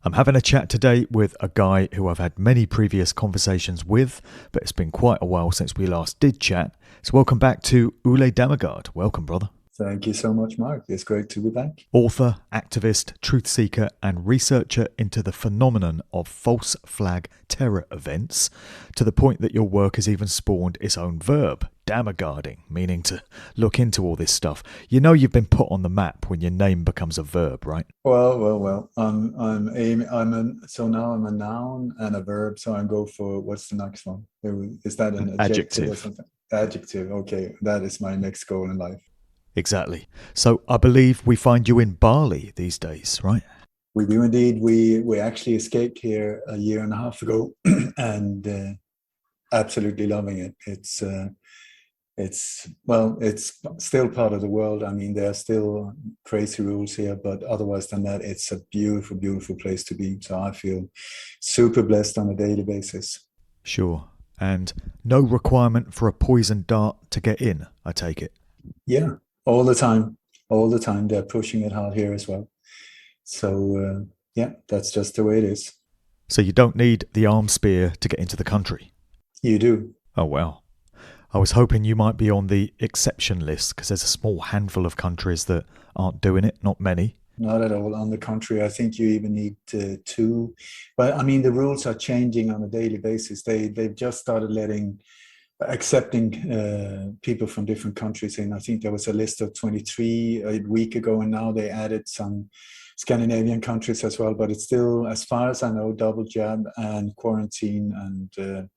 I'm having a chat today with a guy who I've had many previous conversations with, but it's been quite a while since we last did chat. So welcome back to Ole Dammegard. Welcome, brother. Thank you so much, Mark. It's great to be back. Author, activist, truth seeker, and researcher into the phenomenon of false flag terror events, to the point that your work has even spawned its own verb, Dammegarding, meaning to look into all this stuff. You know you've been put on the map when your name becomes a verb, right? Well. So now I'm a noun and a verb. So I go for what's the next one? Is that An an adjective or adjective. something? Adjective. Okay, that is my next goal in life. Exactly. So I believe we find you in Bali these days, right? We do indeed. We actually escaped here a year and a half ago, and absolutely loving it. It's still part of the world. I mean, there are still crazy rules here, but otherwise than that, it's a beautiful, beautiful place to be. So I feel super blessed on a daily basis. Sure. And no requirement for a poison dart to get in, I take it. Yeah, all the time, all the time. They're pushing it hard here as well. So yeah, that's just the way it is. So you don't need the arm spear to get into the country. You do. Oh, well. I was hoping you might be on the exception list because there's a small handful of countries that aren't doing it, not many. Not at all. On the contrary, I think you even need two. But I mean, the rules are changing on a daily basis. They've just started accepting people from different countries in. I think there was a list of 23 a week ago, and now they added some Scandinavian countries as well. But it's still, as far as I know, double jab and quarantine and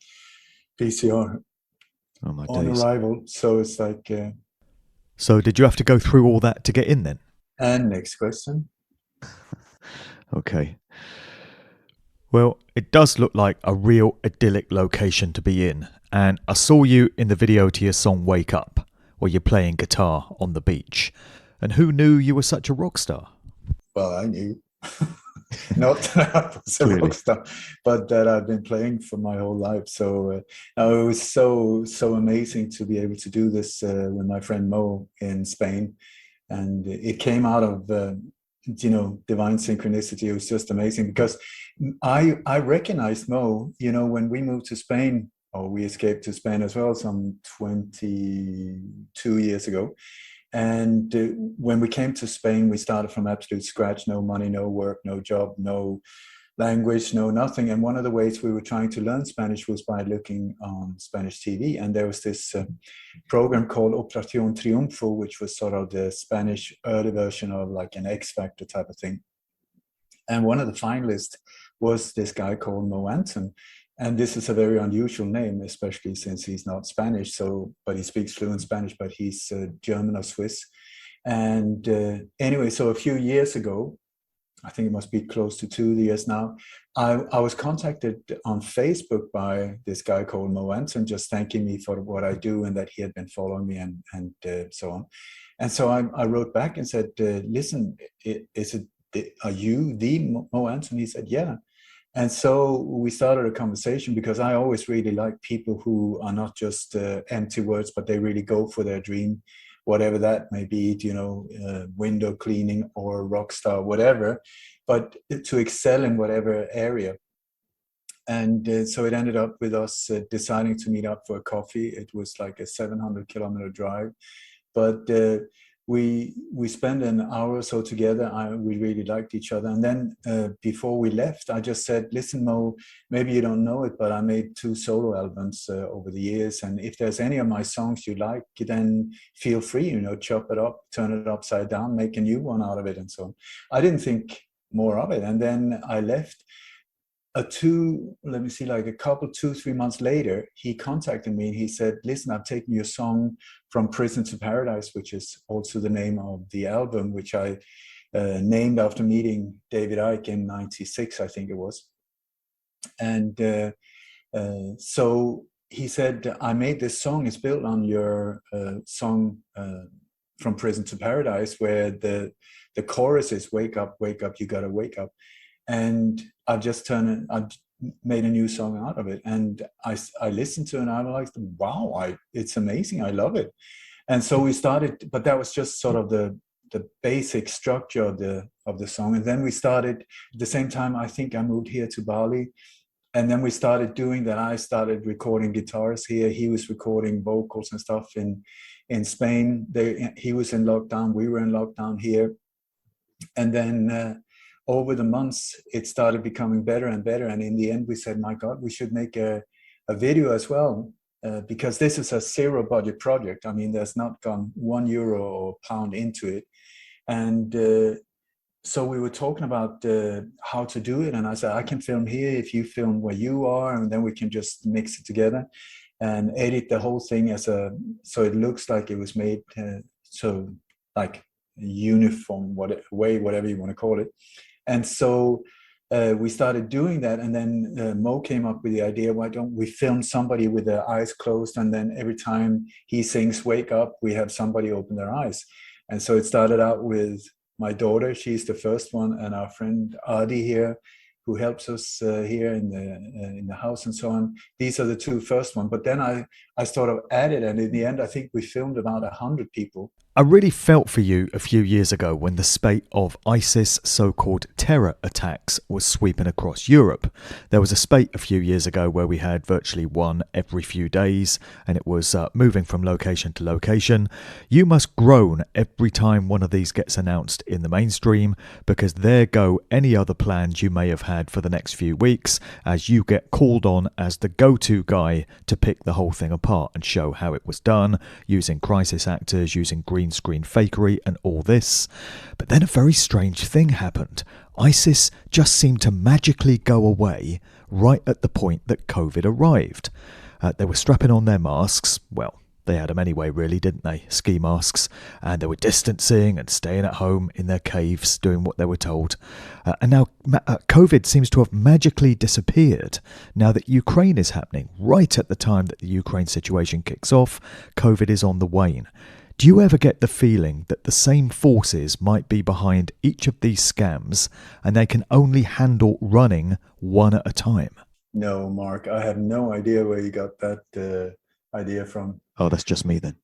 PCR Oh, my on days. arrival. So it's like, So did you have to go through all that to get in then? and next question. Okay. Well, it does look like a real idyllic location to be in. And I saw you in the video to your song Wake Up, where you're playing guitar on the beach. And who knew you were such a rock star? Well, I knew. Not that I was a rock Clearly. star, but that I've been playing for my whole life. So no, it was so amazing to be able to do this with my friend Mo in Spain, and it came out of divine synchronicity. It was just amazing because I recognized Mo. When we moved to Spain, or we escaped to Spain as well, some 22 years ago. And when we came to Spain, we started from absolute scratch, no money, no work, no job, no language, no nothing. And one of the ways we were trying to learn Spanish was by looking on Spanish TV. And there was this program called Operación Triunfo, which was sort of the Spanish early version of like an X Factor type of thing. And one of the finalists was this guy called Mo Anton. And this is a very unusual name, especially since he's not Spanish. But he speaks fluent Spanish, but he's German or Swiss. And anyway, so a few years ago, I think it must be close to 2 years now, I was contacted on Facebook by this guy called Mo Anton, just thanking me for what I do and that he had been following me and so on. And so I wrote back and said, listen, are you the Mo Anton? He said, yeah. And so we started a conversation because I always really like people who are not just empty words, but they really go for their dream, whatever that may be, window cleaning or rock star, whatever, but to excel in whatever area. And so it ended up with us deciding to meet up for a coffee. It was like a 700-kilometer drive, but we spent an hour or so together. We really liked each other. And then before we left, I just said, listen, Mo, maybe you don't know it, but I made 2 solo albums over the years. And if there's any of my songs you like, then feel free, chop it up, turn it upside down, make a new one out of it and so on. I didn't think more of it. And then I left. Like a couple, 2, 3 months later, he contacted me and he said, listen, I've taken your song From Prison to Paradise, which is also the name of the album, which I named after meeting David Icke in 96, I think it was. And so he said, I made this song, it's built on your song From Prison to Paradise, where the chorus is wake up, you gotta wake up. And I've made a new song out of it. And I listened to it and I was like, wow, it's amazing. I love it. And so we started, but that was just sort of the basic structure of of the song. And then we started at the same time. I think I moved here to Bali, and then we started doing that. I started recording guitars here. He was recording vocals and stuff in Spain. He was in lockdown. We were in lockdown here. And then over the months, it started becoming better and better. And in the end, we said, my God, we should make a video as well, because this is a zero budget project. I mean, there's not gone €1 or pound into it. And so we were talking about how to do it. And I said, I can film here if you film where you are, and then we can just mix it together and edit the whole thing so it looks like it was made so like uniform whatever you want to call it. And so we started doing that, and then Mo came up with the idea, why don't we film somebody with their eyes closed, and then every time he sings wake up, we have somebody open their eyes. And so it started out with my daughter, she's the first one, and our friend Adi here, who helps us here in the house and so on. These are the two first ones. But then I sort of added, and in the end, I think we filmed about 100 people. I really felt for you a few years ago when the spate of ISIS so-called terror attacks was sweeping across Europe. There was a spate a few years ago where we had virtually one every few days, and it was moving from location to location. You must groan every time one of these gets announced in the mainstream, because there go any other plans you may have had for the next few weeks, as you get called on as the go-to guy to pick the whole thing apart and show how it was done, using crisis actors, using green screen fakery and all this. But then a very strange thing happened. ISIS just seemed to magically go away right at the point that COVID arrived. They were strapping on their masks. Well, they had them anyway, really, didn't they? Ski masks. And they were distancing and staying at home in their caves, doing what they were told. And now COVID seems to have magically disappeared now that Ukraine is happening. Right at the time that the Ukraine situation kicks off, COVID is on the wane. Do you ever get the feeling that the same forces might be behind each of these scams, and they can only handle running one at a time? No, Mark, I have no idea where you got that idea from. Oh, that's just me then.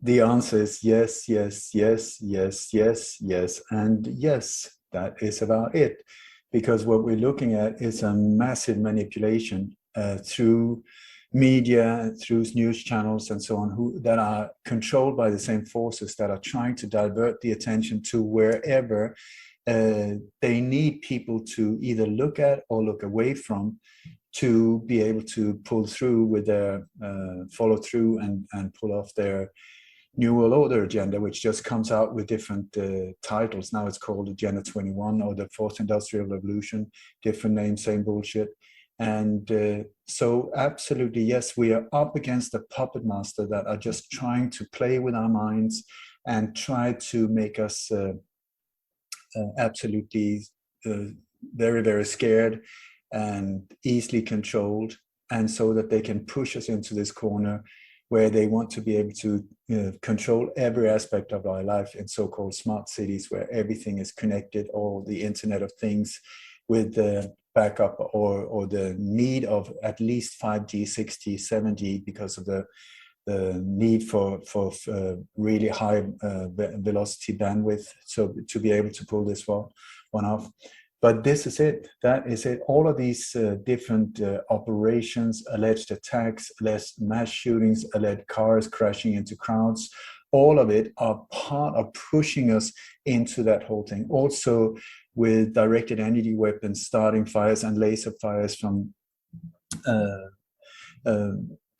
The answer is yes, yes, yes, yes, yes, yes, and yes. That is about it. Because what we're looking at is a massive manipulation through media, through news channels and so on, that are controlled by the same forces that are trying to divert the attention to wherever they need people to either look at or look away from, to be able to pull through with their follow through and pull off their New World Order agenda, which just comes out with different titles. Now it's called Agenda 21 or the Fourth Industrial Revolution, different names, same bullshit. And so absolutely, yes, we are up against a puppet master that are just trying to play with our minds and try to make us absolutely very, very scared and easily controlled, and so that they can push us into this corner where they want to be able to control every aspect of our life in so-called smart cities, where everything is connected, or the Internet of Things with the backup or the need of at least 5G, 6G, 7G, because of the need for really high velocity bandwidth, so to be able to pull this one off. But this is it. That is it. All of these different operations, alleged attacks, alleged mass shootings, alleged cars crashing into crowds, all of it are part of pushing us into that whole thing. Also with directed energy weapons, starting fires and laser fires from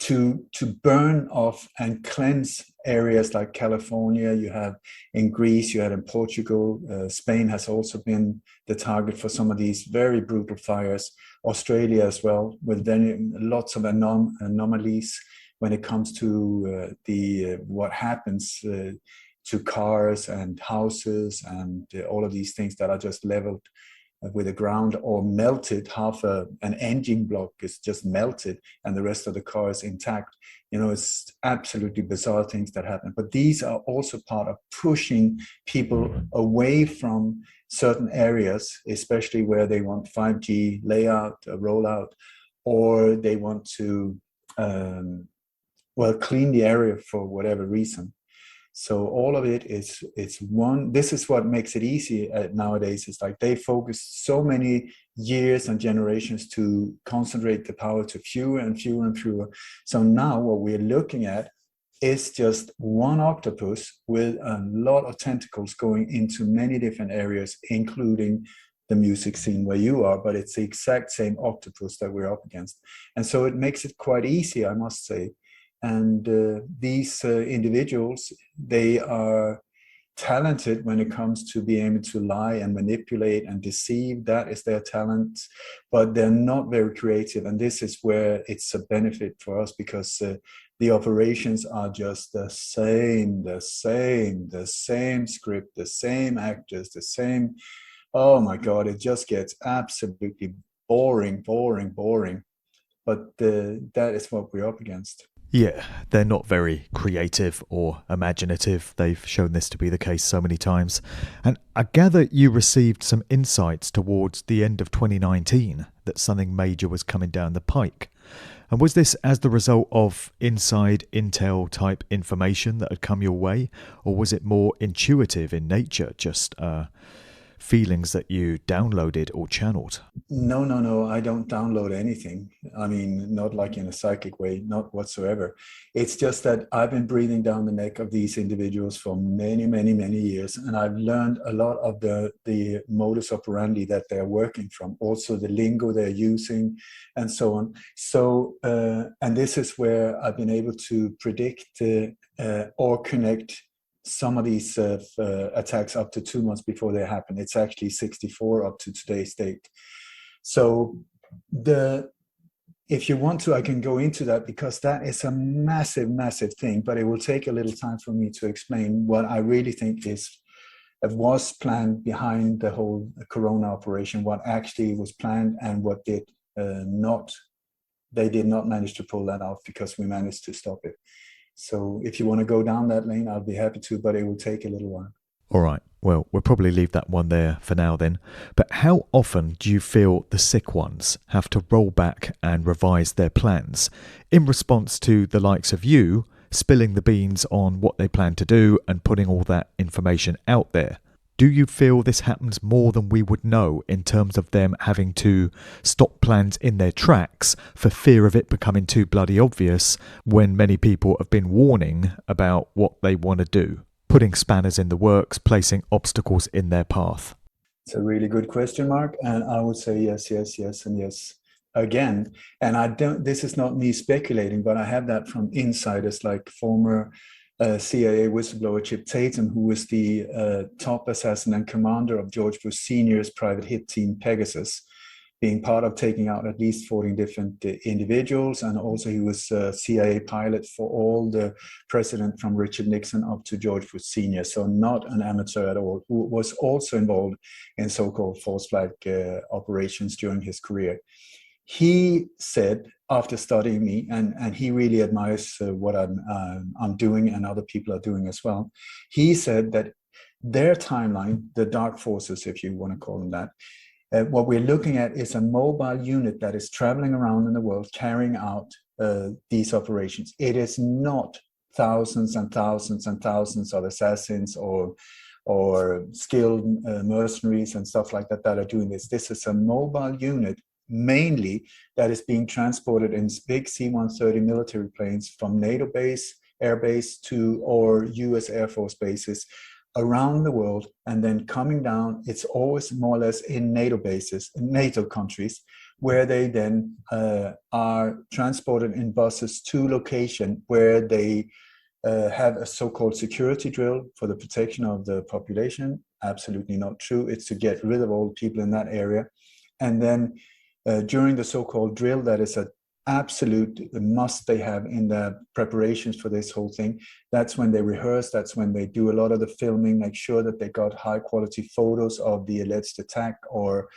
to burn off and cleanse areas like California. You have in Greece, you had in Portugal, Spain has also been the target for some of these very brutal fires. Australia as well, with then lots of anomalies when it comes to what happens to cars and houses and all of these things that are just leveled with the ground or melted. Half an engine block is just melted and the rest of the car is intact. You know, it's absolutely bizarre things that happen. But these are also part of pushing people away from certain areas, especially where they want 5G layout, rollout, or they want to, clean the area for whatever reason. So all of it is, it's one. This is what makes it easy nowadays. It's like they focus so many years and generations to concentrate the power to fewer and fewer and fewer. So now what we're looking at is just one octopus with a lot of tentacles going into many different areas, including the music scene where you are, but it's the exact same octopus that we're up against. And so it makes it quite easy, I must say. And these individuals, they are talented when it comes to being able to lie and manipulate and deceive. That is their talent, but they're not very creative. And this is where it's a benefit for us, because the operations are just the same script, the same actors, the same. Oh my God, it just gets absolutely boring. But that is what we're up against. Yeah, they're not very creative or imaginative. They've shown this to be the case so many times. And I gather you received some insights towards the end of 2019 that something major was coming down the pike. And was this as the result of inside intel type information that had come your way? Or was it more intuitive in nature, just feelings that you downloaded or channeled? No. I don't download anything. I mean, not like in a psychic way, not whatsoever. It's just that I've been breathing down the neck of these individuals for many years, and I've learned a lot of the modus operandi that they're working from, also the lingo they're using, and so on. So, and this is where I've been able to predict or connect some of these attacks up to 2 months before they happen. It's actually 64 up to today's date. So if you want to, I can go into that, because that is a massive thing, but it will take a little time for me to explain what I really think was planned behind the whole Corona operation, what actually was planned and what they did not manage to pull that off, because we managed to stop it. So if you want to go down that lane, I'll be happy to, but it will take a little while. All right. Well, we'll probably leave that one there for now then. But how often do you feel the sick ones have to roll back and revise their plans in response to the likes of you spilling the beans on what they plan to do and putting all that information out there? Do you feel this happens more than we would know in terms of them having to stop plans in their tracks for fear of it becoming too bloody obvious, when many people have been warning about what they want to do, putting spanners in the works, placing obstacles in their path? It's a really good question, Mark. And I would say yes, and yes again. And this is not me speculating, but I have that from insiders like former CIA whistleblower Chip Tatum, who was the top assassin and commander of George Bush Sr.'s private hit team Pegasus, being part of taking out at least 14 different individuals. And also he was a CIA pilot for all the president from Richard Nixon up to George Bush Sr., so not an amateur at all, who was also involved in so-called false flag operations during his career. He said, after studying me, and he really admires what I'm doing and other people are doing as well, he said that their timeline, the dark forces, if you want to call them that, what we're looking at is a mobile unit that is traveling around in the world carrying out these operations. It is not thousands and thousands of assassins or skilled mercenaries and stuff like that are doing this. This is a mobile unit, mainly, that is being transported in big C-130 military planes from NATO base, air base to or US Air Force bases around the world, and then coming down. It's always more or less in NATO bases, in NATO countries, where they then are transported in buses to location where they have a so-called security drill for the protection of the population. Absolutely not true. It's to get rid of all people in that area. And then during the so-called drill, that is an absolute must they have in the preparations for this whole thing. That's when they rehearse. That's when they do a lot of the filming, make sure that they got high quality photos of the alleged attack or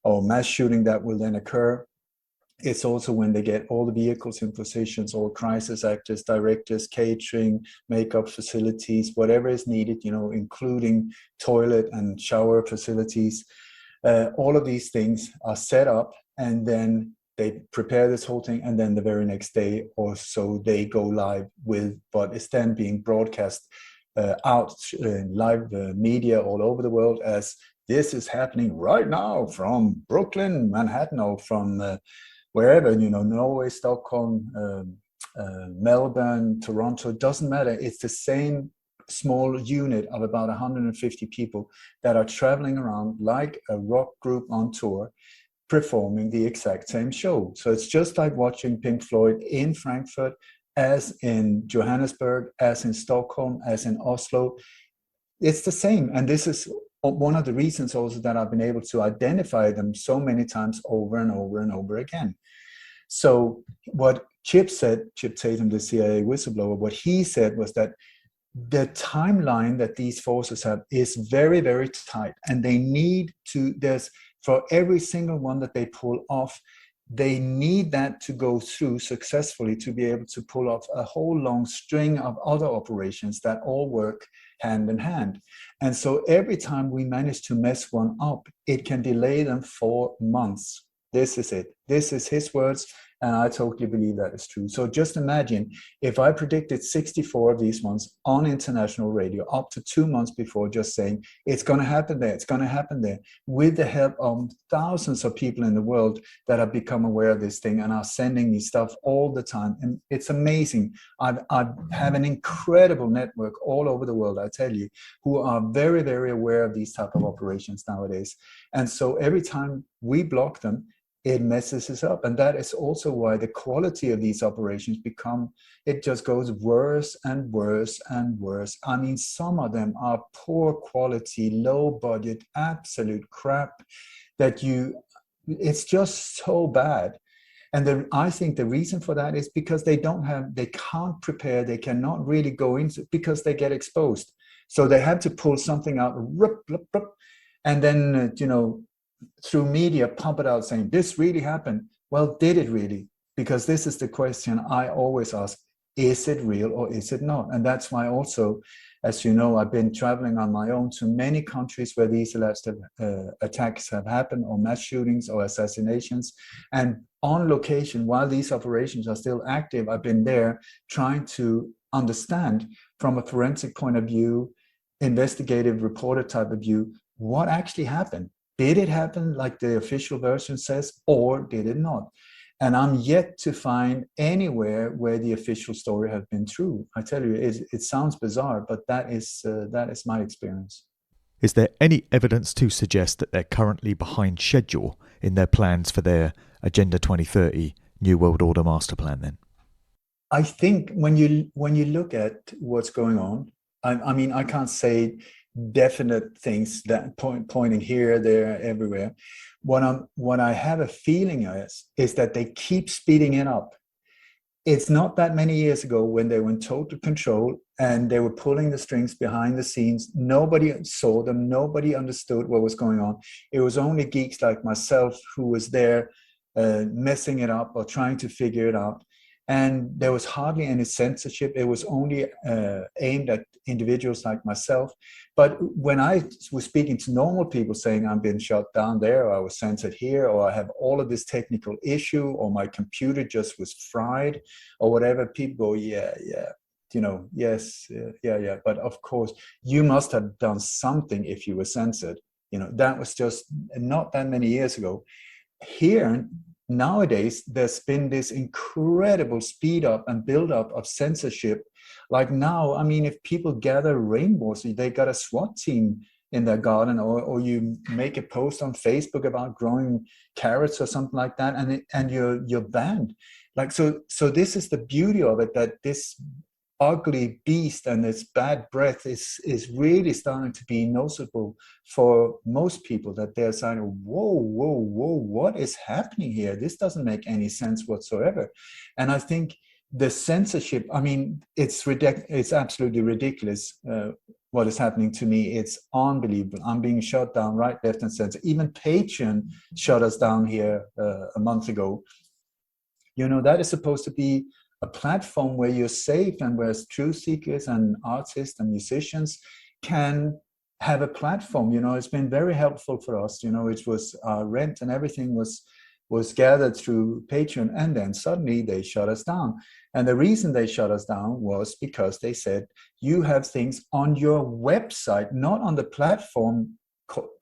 mass shooting that will then occur. It's also when they get all the vehicles in positions, all crisis actors, directors, catering, makeup facilities, whatever is needed, including toilet and shower facilities. All of these things are set up, and then they prepare this whole thing, and then the very next day or so they go live with, but it's then being broadcast out in live media all over the world as this is happening right now from Brooklyn, Manhattan, or from wherever, Norway, Stockholm, Melbourne, Toronto, doesn't matter. It's the same small unit of about 150 people that are traveling around like a rock group on tour, performing the exact same show. So it's just like watching Pink Floyd in Frankfurt, as in Johannesburg, as in Stockholm, as in Oslo. It's the same. And this is one of the reasons also that I've been able to identify them so many times over and over and over again. So what Chip Tatum, the CIA whistleblower, what he said was that the timeline that these forces have is very, very tight. And they need to, for every single one that they pull off, they need that to go through successfully to be able to pull off a whole long string of other operations that all work hand in hand. And so every time we manage to mess one up, it can delay them for months. This is it. This is his words. And I totally believe that is true. So just imagine if I predicted 64 of these ones on international radio up to 2 months before, just saying it's going to happen there, it's going to happen there, with the help of thousands of people in the world that have become aware of this thing and are sending me stuff all the time. And it's amazing. I have an incredible network all over the world, I tell you, who are very, very aware of these type of operations nowadays. And so every time we block them, it messes us up. And that is also why the quality of these operations it just goes worse and worse and worse. I mean, some of them are poor quality, low budget, absolute crap that it's just so bad. And I think the reason for that is because they can't prepare, they cannot really go into, because they get exposed. So they have to pull something out, and then, through media, pump it out saying, this really happened. Well, did it really? Because this is the question I always ask. Is it real or is it not? And that's why also, as you know, I've been traveling on my own to many countries where these alleged attacks have happened, or mass shootings or assassinations. And on location, while these operations are still active, I've been there trying to understand from a forensic point of view, investigative reporter type of view, what actually happened. Did it happen like the official version says, or did it not? And I'm yet to find anywhere where the official story has been true. I tell you, it sounds bizarre, but that is my experience. Is there any evidence to suggest that they're currently behind schedule in their plans for their Agenda 2030 New World Order Master Plan then? I think when you look at what's going on, I mean, I can't say definite things that pointing here, there, everywhere. What I have a feeling is that they keep speeding it up. It's not that many years ago when they were in total control and they were pulling the strings behind the scenes. Nobody saw them. Nobody understood what was going on. It was only geeks like myself who was there messing it up or trying to figure it out. And there was hardly any censorship. It was only aimed at individuals like myself. But when I was speaking to normal people saying I'm being shut down there, or I was censored here, or I have all of this technical issue, or my computer just was fried, or whatever, people go, yeah, yes, yeah. But of course, you must have done something if you were censored. That was just not that many years ago. Here, nowadays, there's been this incredible speed up and build up of censorship. Like now, I mean, if people gather rainbows, they got a SWAT team in their garden, or you make a post on Facebook about growing carrots or something like that, and you're banned. Like so this is the beauty of it, that this ugly beast and its bad breath is really starting to be noticeable for most people, that they're saying, whoa, what is happening here? This doesn't make any sense whatsoever. And I think the censorship, I mean, it's absolutely ridiculous what is happening to me. It's unbelievable. I'm being shut down right, left, and center. Even Patreon shut us down here a month ago. That is supposed to be a platform where you're safe and where truth seekers and artists and musicians can have a platform. It's been very helpful for us. It was our rent and everything was was gathered through Patreon, and then suddenly they shut us down. And the reason they shut us down was because they said, you have things on your website, not on the platform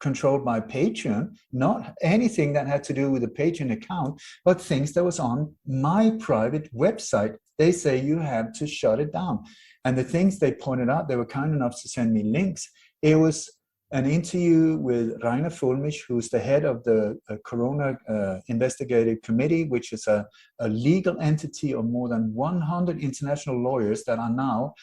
controlled by Patreon, not anything that had to do with the Patreon account, but things that was on my private website. They say you have to shut it down. And the things they pointed out, they were kind enough to send me links. It was an interview with Rainer Fulmich, who's the head of the Corona Investigative Committee, which is a legal entity of more than 100 international lawyers that are now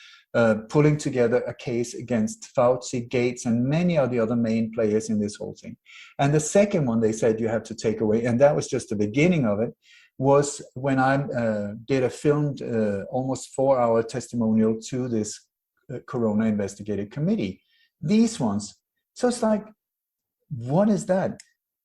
pulling together a case against Fauci, Gates, and many of the other main players in this whole thing. And the second one they said you have to take away, and that was just the beginning of it, was when I did a filmed almost 4-hour testimonial to this Corona Investigative Committee. These ones. So it's like, what is that?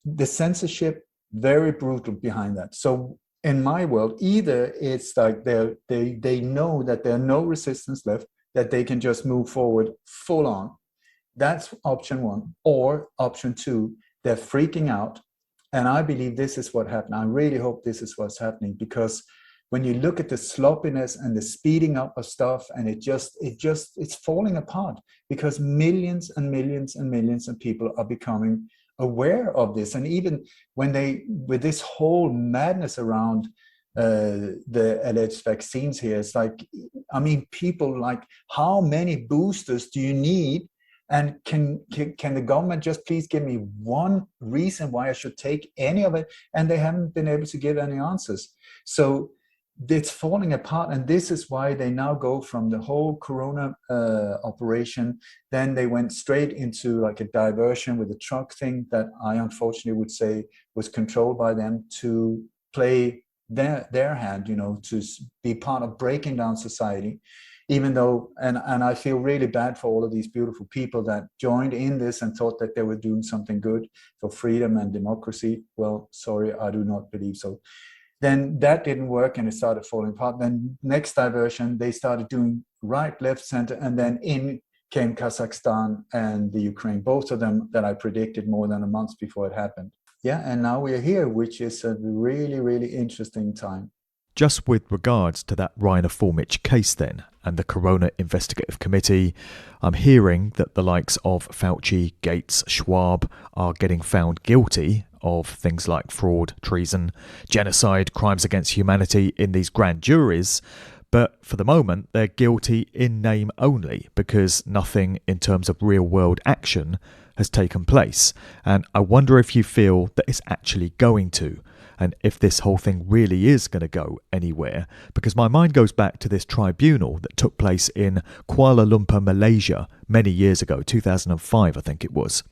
The censorship, very brutal behind that. So in my world, either it's like they know that there are no resistance left, that they can just move forward full on. That's option one. Or option two, they're freaking out. And I believe this is what happened. I really hope this is what's happening, because when you look at the sloppiness and the speeding up of stuff, and it's falling apart, because millions and millions and millions of people are becoming aware of this. And even when with this whole madness around the alleged vaccines here, it's like, I mean, people like, how many boosters do you need? And can the government just please give me one reason why I should take any of it? And they haven't been able to give any answers. So it's falling apart, and this is why they now go from the whole Corona operation. Then they went straight into like a diversion with the truck thing that I unfortunately would say was controlled by them to play their hand, to be part of breaking down society. Even though, and I feel really bad for all of these beautiful people that joined in this and thought that they were doing something good for freedom and democracy. Well, sorry, I do not believe so. Then that didn't work, and it started falling apart. Then next diversion, they started doing right, left, center, and then in came Kazakhstan and the Ukraine, both of them that I predicted more than a month before it happened. Yeah, and now we're here, which is a really, really interesting time. Just with regards to that Rainer Fulmich case then, and the Corona Investigative Committee, I'm hearing that the likes of Fauci, Gates, Schwab are getting found guilty of things like fraud, treason, genocide, crimes against humanity in these grand juries. But for the moment, they're guilty in name only, because nothing in terms of real-world action has taken place. And I wonder if you feel that it's actually going to, and if this whole thing really is going to go anywhere, because my mind goes back to this tribunal that took place in Kuala Lumpur, Malaysia, many years ago, 2005 I think it was,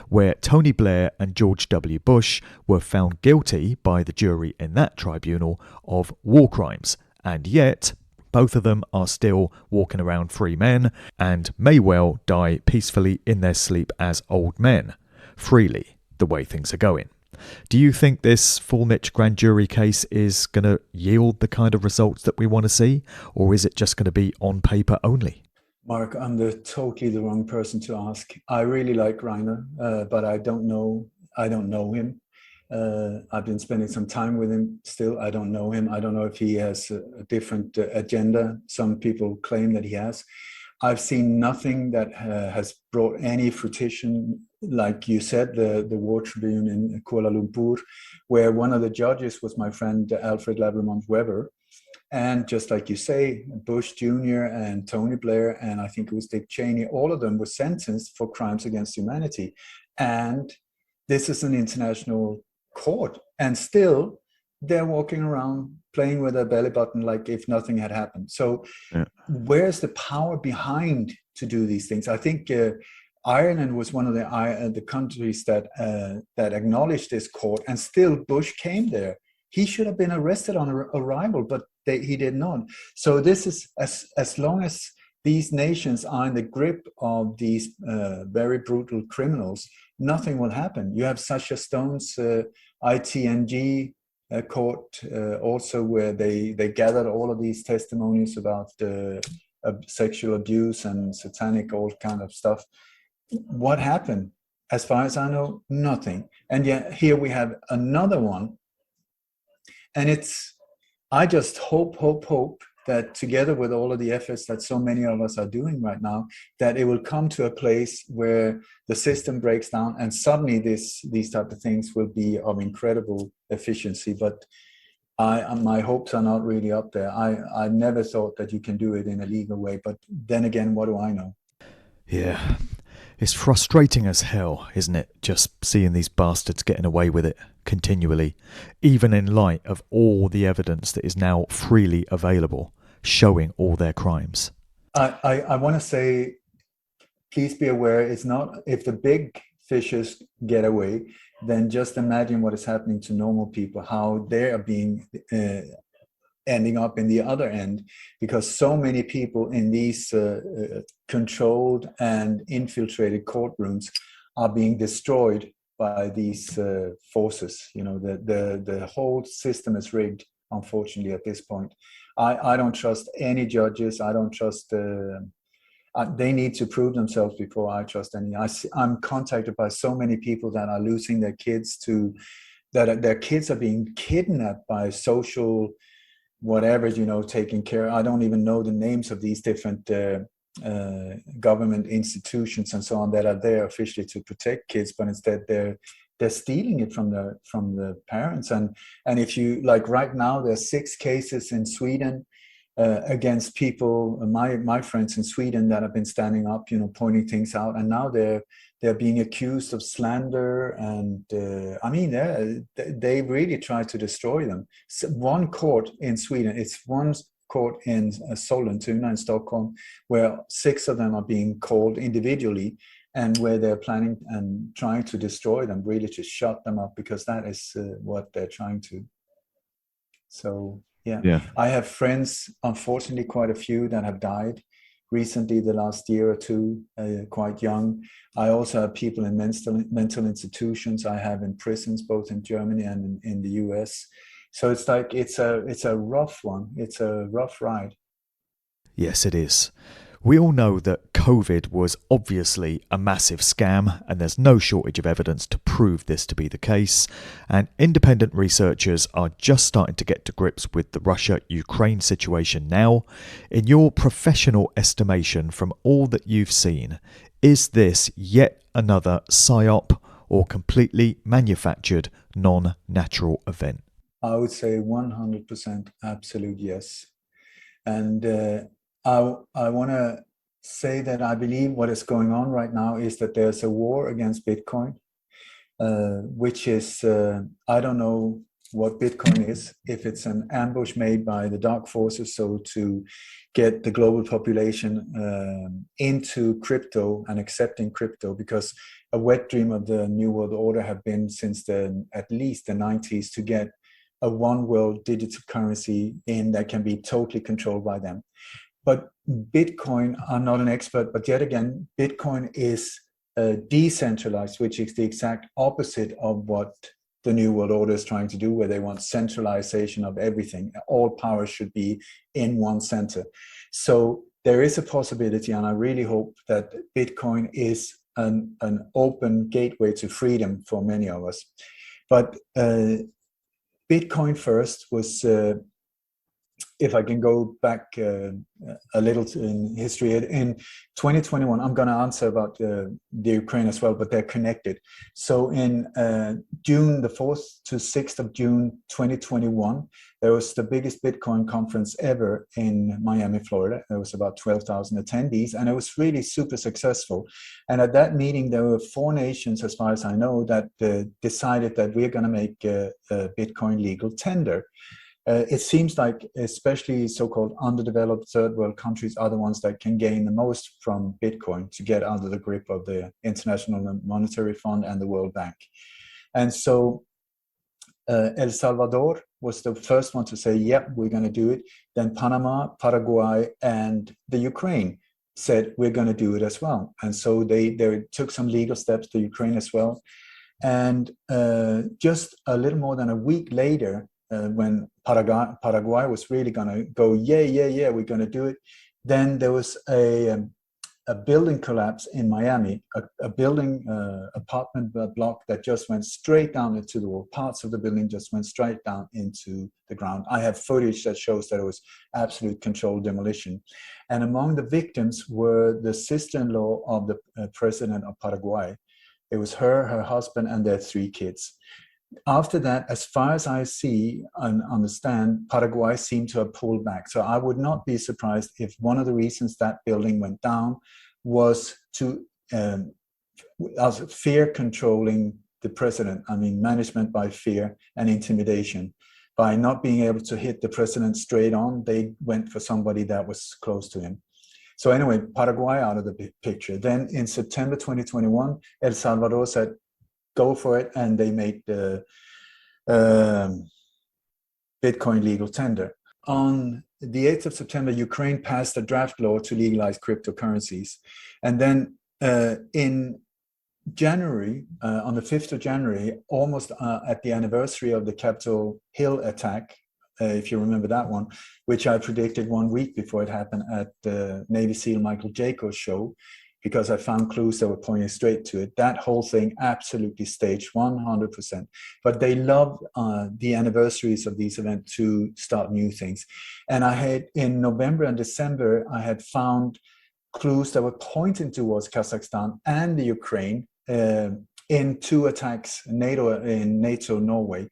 where Tony Blair and George W. Bush were found guilty by the jury in that tribunal of war crimes, and yet both of them are still walking around free men and may well die peacefully in their sleep as old men, freely, the way things are going. Do you think this Fulmich grand jury case is going to yield the kind of results that we want to see, or is it just going to be on paper only? Mark, I'm totally the wrong person to ask. I really like Rainer, but I don't know him. I've been spending some time with him still. I don't know him. I don't know if he has a different agenda. Some people claim that he has. I've seen nothing that has brought any fruition, like you said, the War Tribune in Kuala Lumpur, where one of the judges was my friend Alfred Lavermont Weber. And just like you say, Bush Jr. and Tony Blair, and I think it was Dick Cheney, all of them were sentenced for crimes against humanity. And this is an international court. And still, they're walking around playing with their belly button like if nothing had happened. So where's the power behind to do these things? I think Ireland was one of the countries that acknowledged this court, and still Bush came there. He should have been arrested on arrival, but he did not. So this is, as long as these nations are in the grip of these very brutal criminals, nothing will happen. You have Sasha Stone's ITNG court also, where they gathered all of these testimonies about sexual abuse and satanic, all kind of stuff. What happened? As far as I know, nothing. And yet here we have another one And I just hope that together with all of the efforts that so many of us are doing right now, that it will come to a place where the system breaks down and suddenly these type of things will be of incredible efficiency. But my hopes are not really up there. I never thought that you can do it in a legal way, but then again, what do I know? Yeah. It's frustrating as hell, isn't it? Just seeing these bastards getting away with it continually, even in light of all the evidence that is now freely available, showing all their crimes. I want to say, please be aware, it's not, if the big fishes get away, then just imagine what is happening to normal people, how they are being ending up in the other end, because so many people in these controlled and infiltrated courtrooms are being destroyed by these forces. You know, the whole system is rigged, unfortunately, at this point. I don't trust any judges. I don't trust they need to prove themselves before I trust any. I'm contacted by so many people that are losing their kids to, that their kids are being kidnapped by social whatever, you know, taking care. I don't even know the names of these different government institutions and so on that are there officially to protect kids, but instead they're stealing it from the parents. And if you, like right now, there's 6 cases in Sweden against people, my friends in Sweden, that have been standing up, you know, pointing things out, and now they're being accused of slander, and I mean, they really try to destroy them. So one court in Sweden, it's one court in Sollentuna in Stockholm, where 6 of them are being called individually, and where they're planning and trying to destroy them, really to shut them up, because that is what they're trying to. So yeah, I have friends, unfortunately, quite a few that have died recently, the last year or two, quite young. I also have people in mental institutions. I have in prisons, both in Germany and in the US. So it's like, it's a rough one. It's a rough ride. Yes, it is. We all know that COVID was obviously a massive scam, and there's no shortage of evidence to prove this to be the case. And independent researchers are just starting to get to grips with the Russia-Ukraine situation now. In your professional estimation, from all that you've seen, is this yet another psy-op or completely manufactured non-natural event? I would say 100% absolute yes. And I want to say that I believe what is going on right now is that there's a war against Bitcoin, which is, I don't know what Bitcoin is, if it's an ambush made by the dark forces, so to get the global population into crypto and accepting crypto, because a wet dream of the New World Order have been since at least the 90s, to get a one world digital currency in that can be totally controlled by them. But Bitcoin, I'm not an expert, but yet again, Bitcoin is decentralized, which is the exact opposite of what the New World Order is trying to do, where they want centralization of everything. All power should be in one center. So there is a possibility, and I really hope that Bitcoin is an open gateway to freedom for many of us. But Bitcoin first was, if I can go back a little in history, in 2021, I'm going to answer about the Ukraine as well, but they're connected. So in June, the 4th to 6th of June, 2021, there was the biggest Bitcoin conference ever in Miami, Florida. There was about 12,000 attendees, and it was really super successful. And at that meeting, there were 4 nations, as far as I know, that decided that we're going to make Bitcoin legal tender. It seems like especially so-called underdeveloped third world countries are the ones that can gain the most from Bitcoin to get under the grip of the International Monetary Fund and the World Bank. And so El Salvador was the first one to say, yep, we're going to do it. Then Panama, Paraguay, and the Ukraine said, we're going to do it as well. And so they took some legal steps to Ukraine as well. And just a little more than a week later, when Paraguay was really going to go, yeah, we're going to do it, then there was a a building collapse in Miami, a building apartment block that just went straight down into the wall. Parts of the building just went straight down into the ground. I have footage that shows that it was absolute controlled demolition. And among the victims were the sister-in-law of the president of Paraguay. It was her husband, and their 3 kids. After that, as far as I see and understand, Paraguay seemed to have pulled back. So I would not be surprised if one of the reasons that building went down was to fear controlling the president. I mean, management by fear and intimidation. By not being able to hit the president straight on, they went for somebody that was close to him. So anyway, Paraguay out of the picture. Then in September 2021, El Salvador said, go for it, and they made the Bitcoin legal tender. On the 8th of September, Ukraine passed a draft law to legalize cryptocurrencies. And then in January, on the 5th of January, almost at the anniversary of the Capitol Hill attack, if you remember that one, which I predicted 1 week before it happened at the Navy SEAL Michael Jaco's show, because I found clues that were pointing straight to it. That whole thing absolutely staged 100%. But they love the anniversaries of these events to start new things. And I had, in November and December, I had found clues that were pointing towards Kazakhstan and the Ukraine in 2 attacks in NATO Norway.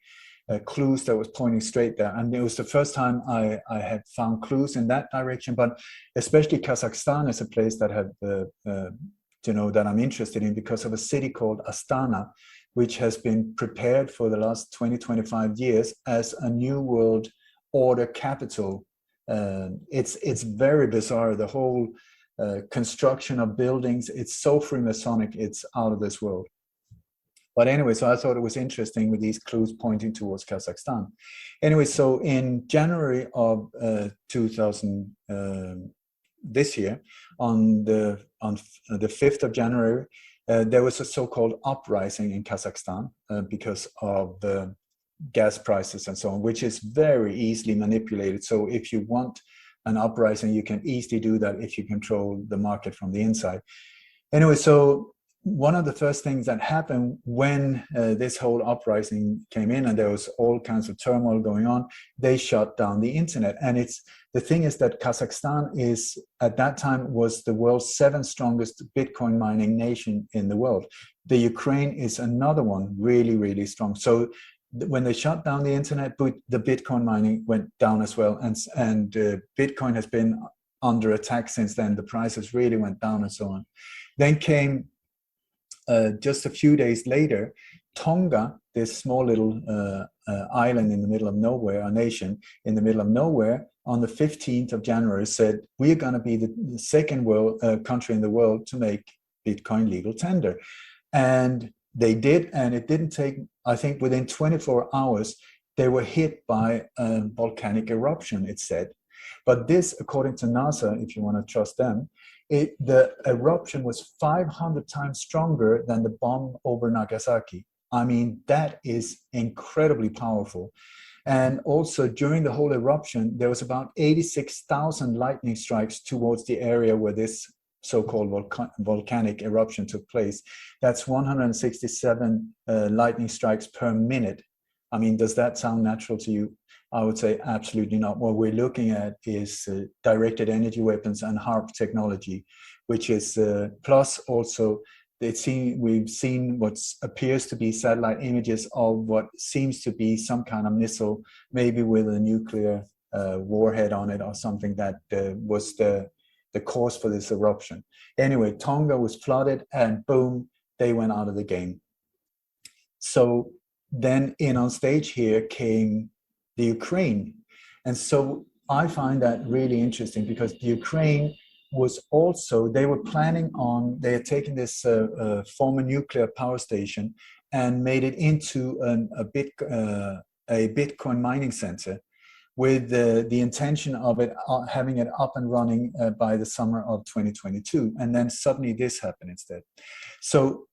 Clues that was pointing straight there. And it was the first time I had found clues in that direction, but especially Kazakhstan is a place that have, that I'm interested in because of a city called Astana, which has been prepared for the last 20, 25 years as a new world order capital. It's very bizarre. The whole construction of buildings, it's so Freemasonic, it's out of this world. But anyway, so I thought it was interesting with these clues pointing towards Kazakhstan. Anyway, so in January of 2000, this year, on the 5th of January, there was a so-called uprising in Kazakhstan because of the gas prices and so on, which is very easily manipulated. So if you want an uprising, you can easily do that if you control the market from the inside. Anyway, so one of the first things that happened when this whole uprising came in and there was all kinds of turmoil going on, they shut down the internet. And the thing is that Kazakhstan is, at that time, was the world's 7th strongest Bitcoin mining nation in the world. The Ukraine is another one, really, really strong. So when they shut down the internet, the Bitcoin mining went down as well. And Bitcoin has been under attack since then. The prices really went down and so on. Then came just a few days later, Tonga, this small little island in the middle of nowhere, a nation in the middle of nowhere, on the 15th of January said, we're going to be the second country in the world to make Bitcoin legal tender. And they did, and it didn't take, I think within 24 hours, they were hit by a volcanic eruption, it said. But this, according to NASA, if you want to trust them, the eruption was 500 times stronger than the bomb over Nagasaki. I mean, that is incredibly powerful. And also during the whole eruption, there was about 86,000 lightning strikes towards the area where this so-called volcanic eruption took place. That's 167 lightning strikes per minute. I mean, does that sound natural to you? I would say absolutely not. What we're looking at is directed energy weapons and HARP technology, which is plus also we've seen what appears to be satellite images of what seems to be some kind of missile, maybe with a nuclear warhead on it or something that was the cause for this eruption. Anyway, Tonga was flooded and boom, they went out of the game. So then in on stage here came the Ukraine. And so I find that really interesting because the Ukraine was also, they had taken this former nuclear power station and made it into a Bitcoin mining center with the intention of having it up and running by the summer of 2022. And then suddenly this happened instead. So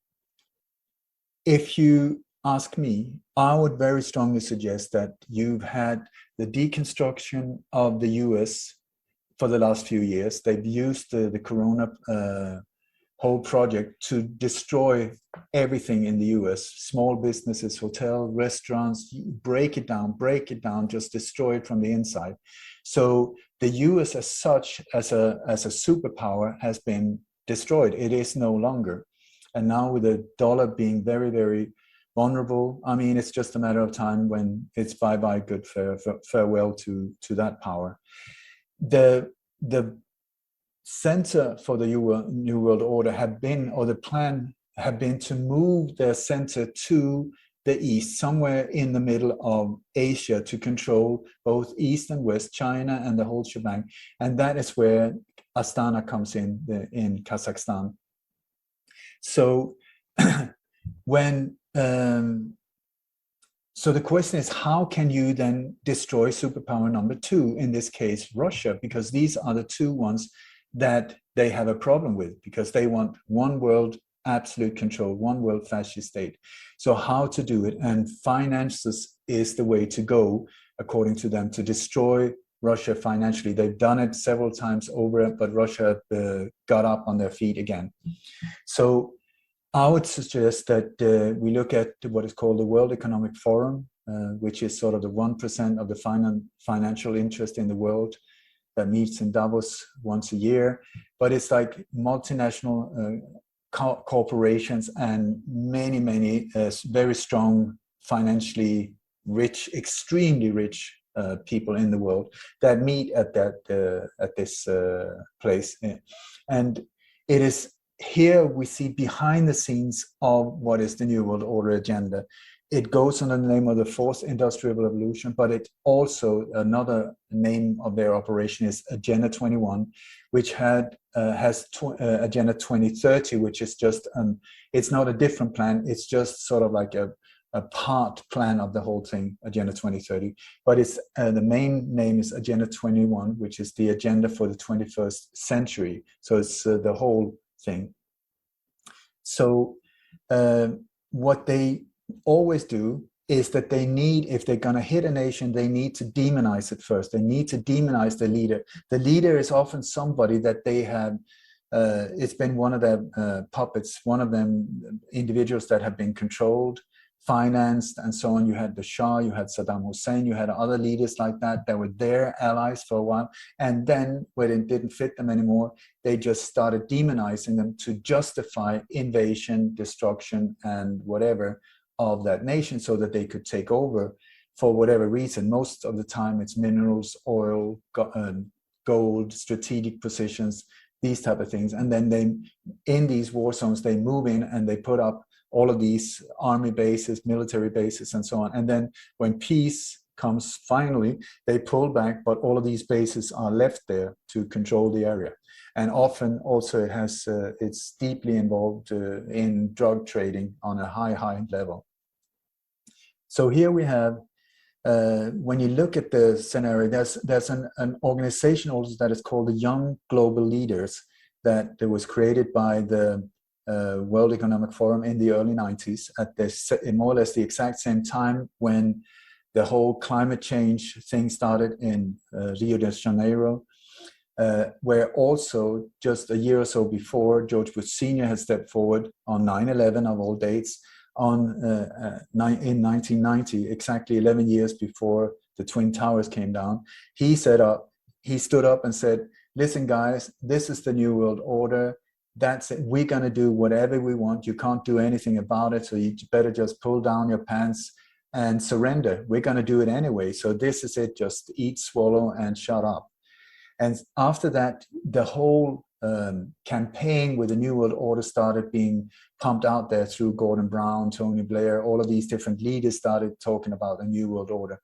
if you ask me, I would very strongly suggest that you've had the deconstruction of the US for the last few years. They've used the Corona whole project to destroy everything in the US, small businesses, hotel, restaurants, break it down, just destroy it from the inside. So the US as such, as a superpower, has been destroyed. It is no longer. And now with the dollar being very, very vulnerable, I mean, it's just a matter of time when it's bye-bye, good farewell to that power. The center for the New World Order had been, or the plan had been, to move their center to the east, somewhere in the middle of Asia, to control both East and West, China and the whole shebang. And that is where Astana comes in Kazakhstan. So when so the question is, how can you then destroy superpower number two, in this case Russia, because these are the two ones that they have a problem with, because they want one world absolute control, one world fascist state. So how to do it? And finances is the way to go, according to them, to destroy Russia financially. They've done it several times over, but Russia got up on their feet again. So I would suggest that we look at what is called the World Economic Forum, which is sort of the 1% of the financial interest in the world, that meets in Davos once a year. But it's like multinational corporations and many very strong, financially rich, extremely rich people in the world that meet at this place. And it is here we see behind the scenes of what is the New World Order agenda. It goes under the name of the Fourth Industrial Revolution, but it also, another name of their operation is Agenda 21, which has Agenda 2030, which is just, it's not a different plan, it's just sort of like a part plan of the whole thing, Agenda 2030. But it's the main name is Agenda 21, which is the agenda for the 21st century. So it's the whole thing. So what they always do is that they need, if they're going to hit a nation, they need to demonize it first. They need to demonize the leader. The leader is often somebody that they have, it's been one of their puppets, one of them individuals that have been controlled, financed, and so on. You had the Shah, you had Saddam Hussein, you had other leaders like that were their allies for a while. And then when it didn't fit them anymore, they just started demonizing them to justify invasion, destruction, and whatever of that nation, so that they could take over for whatever reason. Most of the time it's minerals, oil, gold, strategic positions, these type of things. And then they, in these war zones, they move in and they put up all of these army bases, military bases, and so on. And then when peace comes, finally, they pull back, but all of these bases are left there to control the area. And often also it has, it's deeply involved in drug trading on a high level. So here we have, when you look at the scenario, there's an organization also that is called the Young Global Leaders, that was created by the World Economic Forum in the early 90s, at this, more or less the exact same time when the whole climate change thing started in Rio de Janeiro, where also just a year or so before, George Bush Sr. had stepped forward on 9/11 of all dates, in 1990, exactly 11 years before the Twin Towers came down. He stood up and said, listen guys, this is the New World Order. That's it. We're going to do whatever we want. You can't do anything about it. So you better just pull down your pants and surrender. We're going to do it anyway. So this is it. Just eat, swallow, and shut up. And after that, the whole campaign with the New World Order started being pumped out there through Gordon Brown, Tony Blair. All of these different leaders started talking about the New World Order.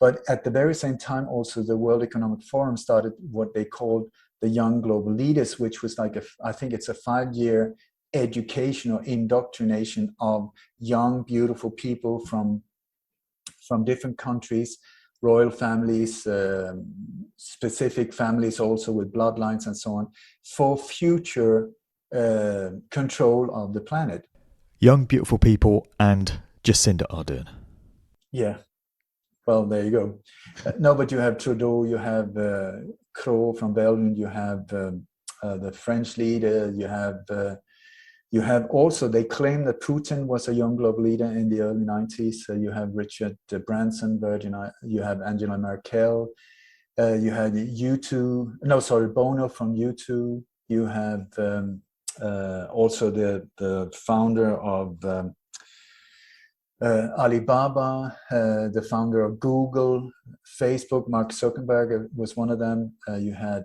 But at the very same time, also the World Economic Forum started what they called the Young Global Leaders, which was like, I think it's a 5-year education or indoctrination of young, beautiful people from different countries, royal families, specific families also with bloodlines and so on, for future control of the planet. Young, beautiful people and Jacinda Ardern. Yeah. Well, there you go. No, but you have Trudeau, you have Macron from Belgium, you have the French leader, you have also, they claim that Putin was a young global leader in the early 90s. So you have Richard Branson, you have Angela Merkel, you had Bono from U2. You have also the founder of Alibaba, the founder of Google, Facebook, Mark Zuckerberg was one of them. You had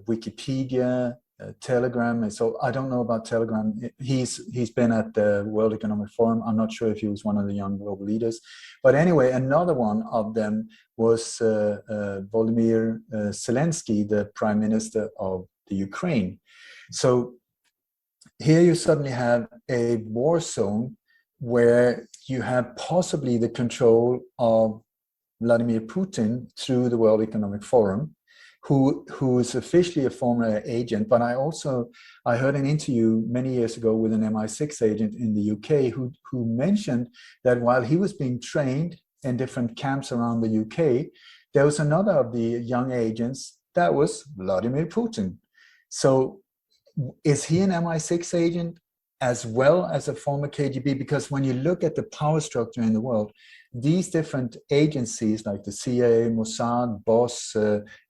Wikipedia, Telegram. And so I don't know about Telegram. He's been at the World Economic Forum. I'm not sure if he was one of the young global leaders. But anyway, another one of them was Volodymyr Zelensky, the Prime Minister of the Ukraine. So here you suddenly have a war zone where you have possibly the control of Vladimir Putin through the World Economic Forum, who is officially a former agent. But I heard an interview many years ago with an MI6 agent in the UK who mentioned that while he was being trained in different camps around the UK, there was another of the young agents that was Vladimir Putin. So is he an MI6 agent as well as a former KGB? Because when you look at the power structure in the world, these different agencies like the CIA, Mossad, BOSS,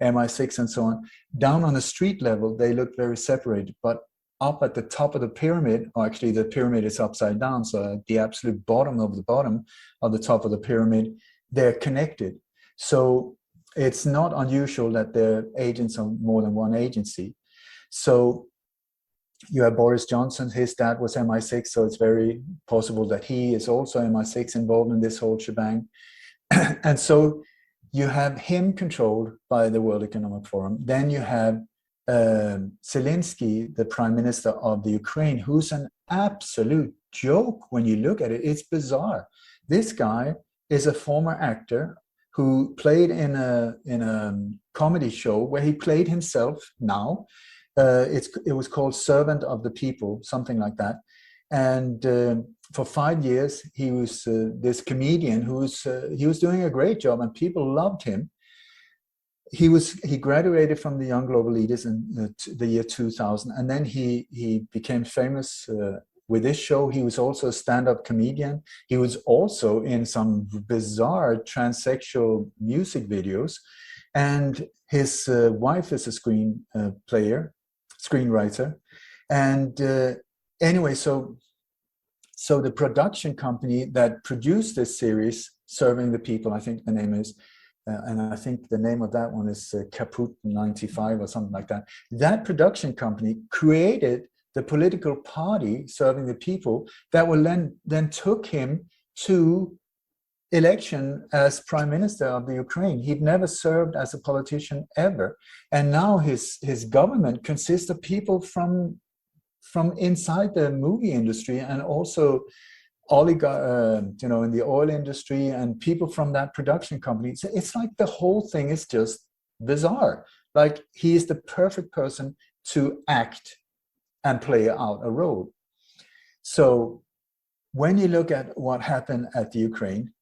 MI6 and so on, down on the street level, they look very separated. But up at the top of the pyramid, or actually the pyramid is upside down, so at the absolute bottom of the top of the pyramid, they're connected. So it's not unusual that they're agents of more than one agency. So you have Boris Johnson, his dad was MI6, so it's very possible that he is also MI6 involved in this whole shebang. And so you have him controlled by the World Economic Forum. Then you have Zelensky, the Prime Minister of the Ukraine, who's an absolute joke when you look at it. It's bizarre. This guy is a former actor who played in a comedy show where he played himself now. It was called Servant of the People, something like that. And for 5 years, he was this comedian he was doing a great job and people loved him. He graduated from the Young Global Leaders in the year 2000. And then he became famous with this show. He was also a stand-up comedian. He was also in some bizarre transsexual music videos. And his wife is a screenwriter. And anyway, so the production company that produced this series, Serving the People, I think the name is, and I think the name of that one is Caput 95 or something like that. That production company created the political party, Serving the People, that will then took him to election as Prime Minister of the Ukraine. He'd never served as a politician ever. And now his government consists of people from inside the movie industry and also in the oil industry and people from that production company. So it's like the whole thing is just bizarre. Like he is the perfect person to act and play out a role. So when you look at what happened at the Ukraine,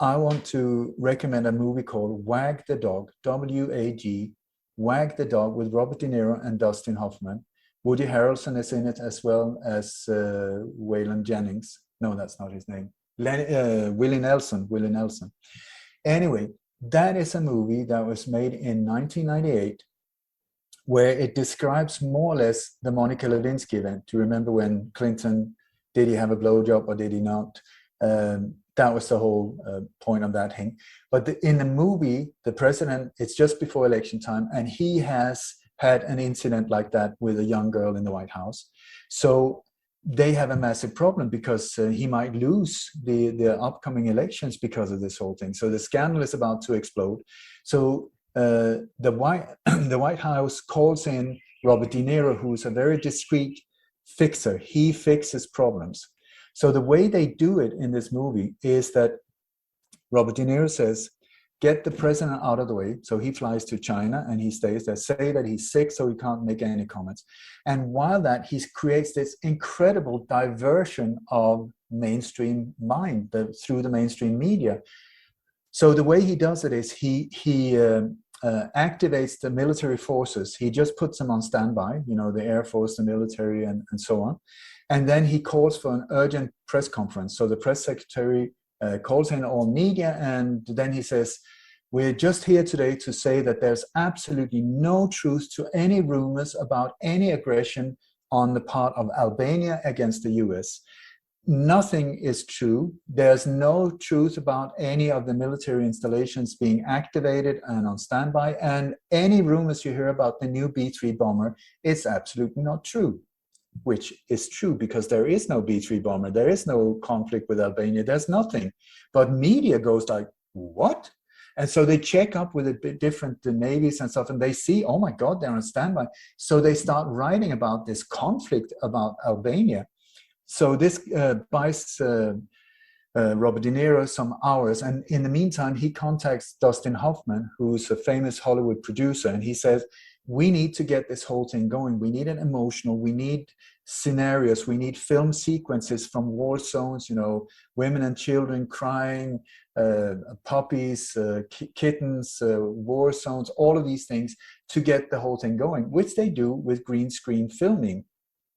I want to recommend a movie called Wag the Dog, W-A-G, Wag the Dog, with Robert De Niro and Dustin Hoffman. Woody Harrelson is in it as well as Waylon Jennings. No, that's not his name. Willie Nelson. Anyway, that is a movie that was made in 1998 where it describes more or less the Monica Lewinsky event. Do you remember when Clinton, did he have a blowjob or did he not? That was the whole point of that thing. But in the movie, the president, it's just before election time, and he has had an incident like that with a young girl in the White House. So they have a massive problem because he might lose the upcoming elections because of this whole thing. So the scandal is about to explode. So the White House calls in Robert De Niro, who's a very discreet fixer. He fixes problems. So the way they do it in this movie is that Robert De Niro says, get the president out of the way. So he flies to China and he stays there, say that he's sick so he can't make any comments. And while that, he creates this incredible diversion of mainstream mind through the mainstream media. So the way he does it is he activates the military forces. He just puts them on standby, you know, the Air Force, the military, and so on. And then he calls for an urgent press conference. So the press secretary calls in all media, and then he says, we're just here today to say that there's absolutely no truth to any rumors about any aggression on the part of Albania against the US. Nothing is true. There's no truth about any of the military installations being activated and on standby. And any rumors you hear about the new B-3 bomber, it's absolutely not true, which is true because there is no B-3 bomber. There is no conflict with Albania. There's nothing. But media goes like, what? And so they check up with the different navies and stuff, and they see, oh my God, they're on standby. So they start writing about this conflict about Albania. So this buys Robert De Niro some hours. And in the meantime, he contacts Dustin Hoffman, who's a famous Hollywood producer. And he says, we need to get this whole thing going. We need an emotional, we need scenarios, we need film sequences from war zones, you know, women and children crying, puppies, kittens, war zones, all of these things to get the whole thing going, which they do with green screen filming.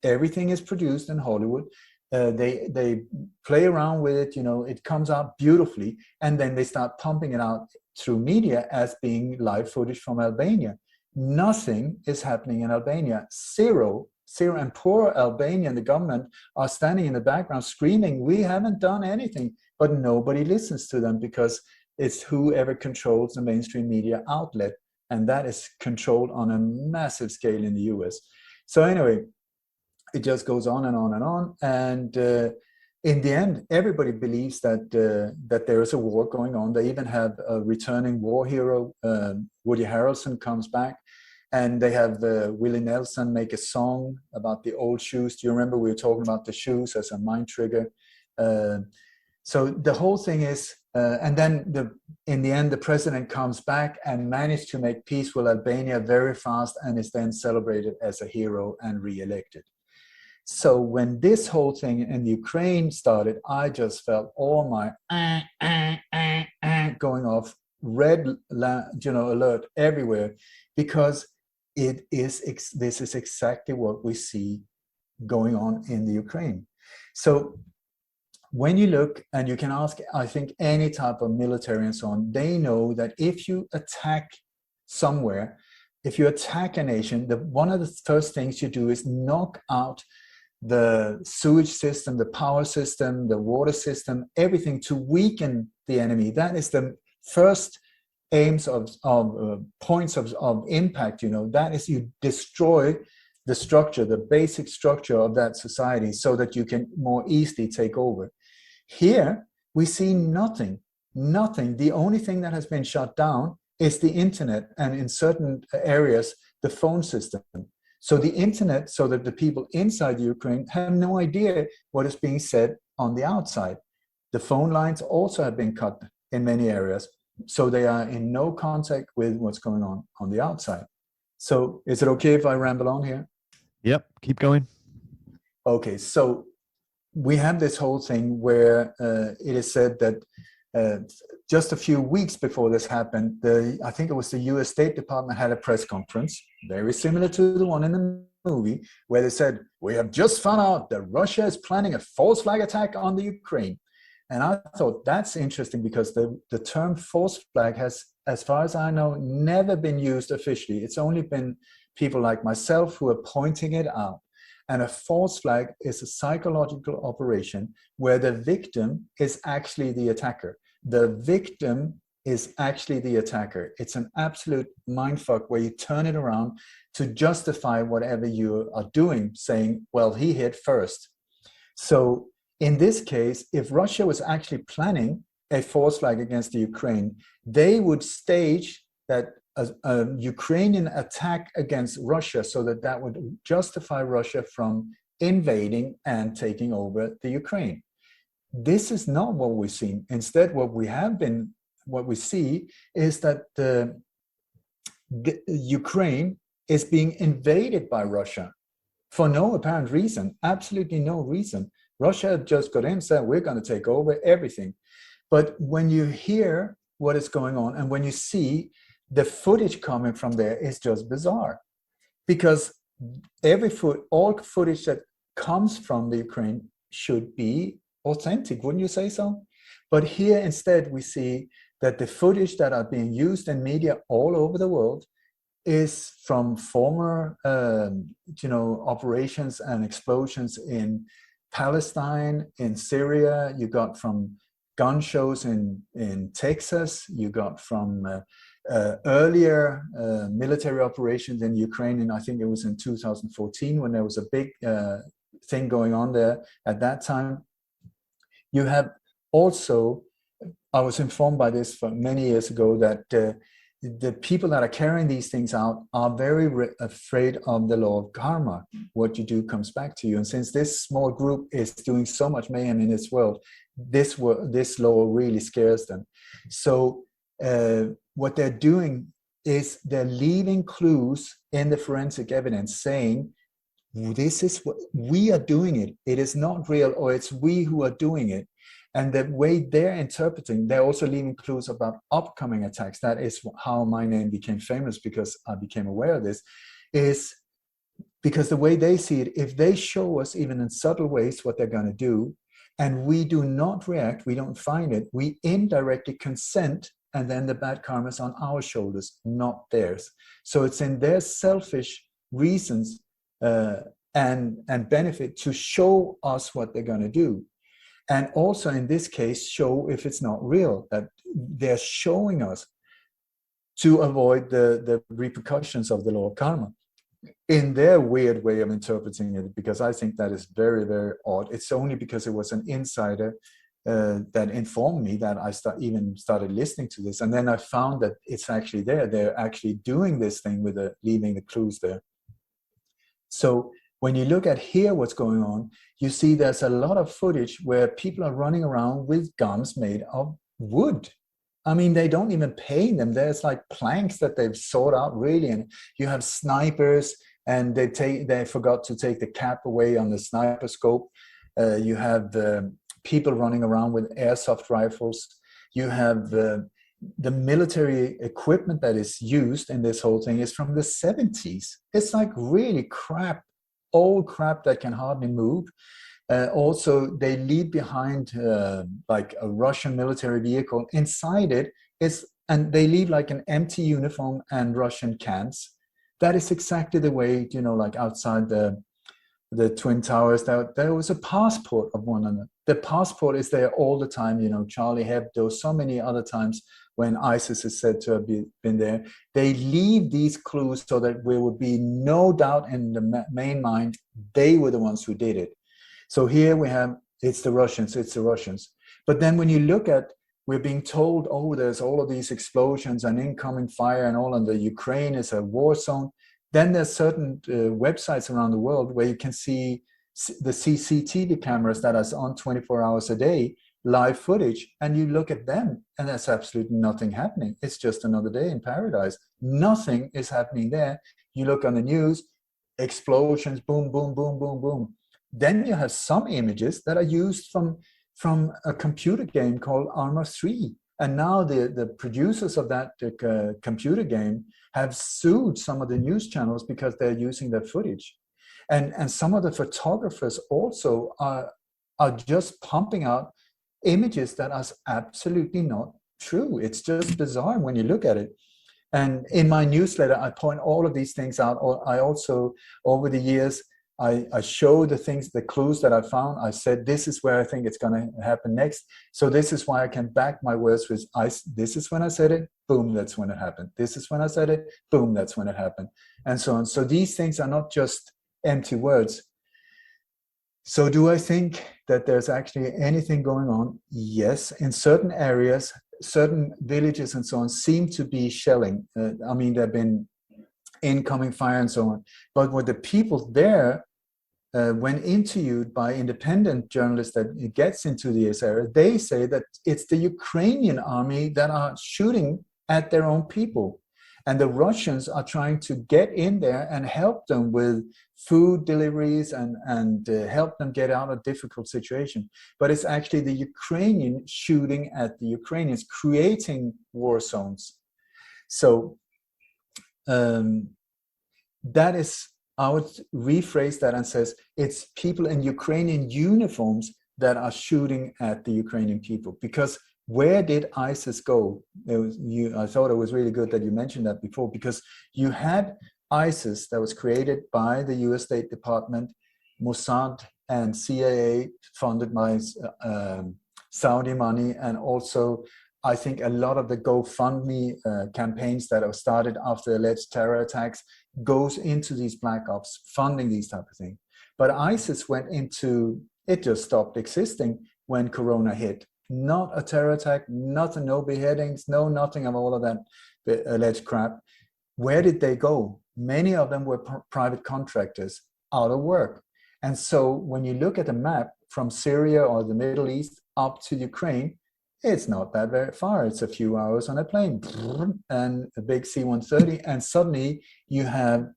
Everything is produced in Hollywood. They play around with it, you know, it comes out beautifully, and then they start pumping it out through media as being live footage from Albania. Nothing is happening in Albania. Zero, and poor Albania and the government are standing in the background screaming, we haven't done anything, but nobody listens to them because it's whoever controls the mainstream media outlet, and that is controlled on a massive scale in the US. So anyway, it just goes on and on and on. And in the end, everybody believes that that there is a war going on. They even have a returning war hero. Woody Harrelson comes back, and they have Willie Nelson make a song about the old shoes. Do you remember we were talking about the shoes as a mind trigger? So the whole thing is, and then in the end, the president comes back and managed to make peace with Albania very fast, and is then celebrated as a hero and re-elected. So when this whole thing in Ukraine started, I just felt all my going off, red, you know, alert everywhere, because this is exactly what we see going on in the Ukraine. So when you look, and you can ask, I think, any type of military and so on, they know that if you attack somewhere, if you attack a nation, one of the first things you do is knock out the sewage system, the power system, the water system, everything to weaken the enemy. That is the first aims of points of impact, you know. That is, you destroy the structure, the basic structure of that society, so that you can more easily take over. Here, we see nothing. The only thing that has been shut down is the internet, and in certain areas, the phone system. So the internet, so that the people inside the Ukraine have no idea what is being said on the outside. The phone lines also have been cut in many areas, so they are in no contact with what's going on the outside. So is it okay if I ramble on here? Yep, keep going. Okay, so we have this whole thing where it is said that just a few weeks before this happened, I think it was the US State Department had a press conference, very similar to the one in the movie, where they said, we have just found out that Russia is planning a false flag attack on the Ukraine. And I thought that's interesting, because the term false flag has, as far as I know, never been used officially. It's only been people like myself who are pointing it out. And a false flag is a psychological operation where the victim is actually the attacker. The victim is actually the attacker. It's an absolute mindfuck where you turn it around to justify whatever you are doing, saying, well, he hit first. So in this case, if Russia was actually planning a false flag against the Ukraine, they would stage that a Ukrainian attack against Russia, so that would justify Russia from invading and taking over the Ukraine. This is not what we've seen. Instead, what we see is that the Ukraine is being invaded by Russia for no apparent reason, absolutely no reason. Russia just got in and said, we're going to take over everything. But when you hear what is going on. And when you see the footage coming from there, is just bizarre, because all footage that comes from the Ukraine should be authentic, wouldn't you say so? But here instead we see that the footage that are being used in media all over the world is from former operations and explosions in Palestine, in Syria. You got from gun shows in Texas. You got from earlier military operations in Ukraine, and I think it was in 2014 when there was a big thing going on there at that time. You have also, I was informed by this for many years ago, that the people that are carrying these things out are very afraid of the law of karma. What you do comes back to you. And since this small group is doing so much mayhem in this world, this law really scares them. So what they're doing is they're leaving clues in the forensic evidence saying, this is what we are doing it. It is not real, or it's we who are doing it. And the way they're interpreting, they're also leaving clues about upcoming attacks. That is how my name became famous, because I became aware of this, is because the way they see it, if they show us even in subtle ways what they're going to do, and we do not react, we don't find it, we indirectly consent, and then the bad karma is on our shoulders, not theirs. So it's in their selfish reasons and benefit to show us what they're going to do. And also in this case, show if it's not real, that they're showing us to avoid the repercussions of the law of karma in their weird way of interpreting it, because I think that is very, very odd. It's only because it was an insider that informed me that I even started listening to this. And then I found that it's actually there. They're actually doing this thing with leaving the clues there. So when you look at here what's going on, you see there's a lot of footage where people are running around with guns made of wood. I mean, they don't even paint them. There's like planks that they've sawed out, really. And you have snipers, and they forgot to take the cap away on the sniper scope. You have people running around with airsoft rifles. You have the military equipment that is used in this whole thing is from the 70s. It's like really old crap that can hardly move. Also, they leave behind like a Russian military vehicle. Inside it is, and they leave like an empty uniform and Russian cans. That is exactly the way, like outside the Twin Towers, there was a passport of one another. The passport is there all the time, Charlie Hebdo, so many other times when ISIS is said to have been there. They leave these clues so that there would be no doubt in the main mind they were the ones who did it. So here we have, it's the Russians. But then when you look at, we're being told, oh, there's all of these explosions and incoming fire and all, and the Ukraine is a war zone. Then there's certain websites around the world where you can see the CCTV cameras that are on 24 hours a day, live footage, and you look at them and there's absolutely nothing happening. It's just another day in paradise. Nothing is happening there. You look on the news, explosions, boom, boom, boom, boom, boom. Then you have some images that are used from a computer game called Arma 3. And now the producers of that computer game have sued some of the news channels because they're using their footage. And some of the photographers also are just pumping out images that are absolutely not true. It's just bizarre when you look at it. And in my newsletter, I point all of these things out. I also, over the years, I show the clues that I found. I said, this is where I think it's going to happen next. So this is why I can back my words with, this is when I said it, boom, that's when it happened. This is when I said it, boom, that's when it happened. And so on. So these things are not just empty words. So do I think that there's actually anything going on? Yes. In certain areas, certain villages and so on seem to be shelling. I mean, there have been incoming fire and so on. But what the people there, when interviewed by independent journalists that gets into this area, they say that it's the Ukrainian army that are shooting at their own people. And the Russians are trying to get in there and help them with food deliveries and help them get out of difficult situation. But it's actually the Ukrainian shooting at the Ukrainians, creating war zones. So that is, I would rephrase that and says, it's people in Ukrainian uniforms that are shooting at the Ukrainian people. Because where did ISIS go? I thought it was really good that you mentioned that before, because you had ISIS that was created by the US State Department, Mossad and CIA, funded by Saudi money, and also I think a lot of the GoFundMe campaigns that have started after alleged terror attacks goes into these black ops, funding these type of things. But ISIS went into, it just stopped existing when Corona hit. Not a terror attack, nothing, no beheadings, no nothing of all of that alleged crap. Where did they go? Many of them were private contractors out of work. And so when you look at the map from Syria or the Middle East up to Ukraine, it's not that very far. It's a few hours on a plane and a big C-130. And suddenly you have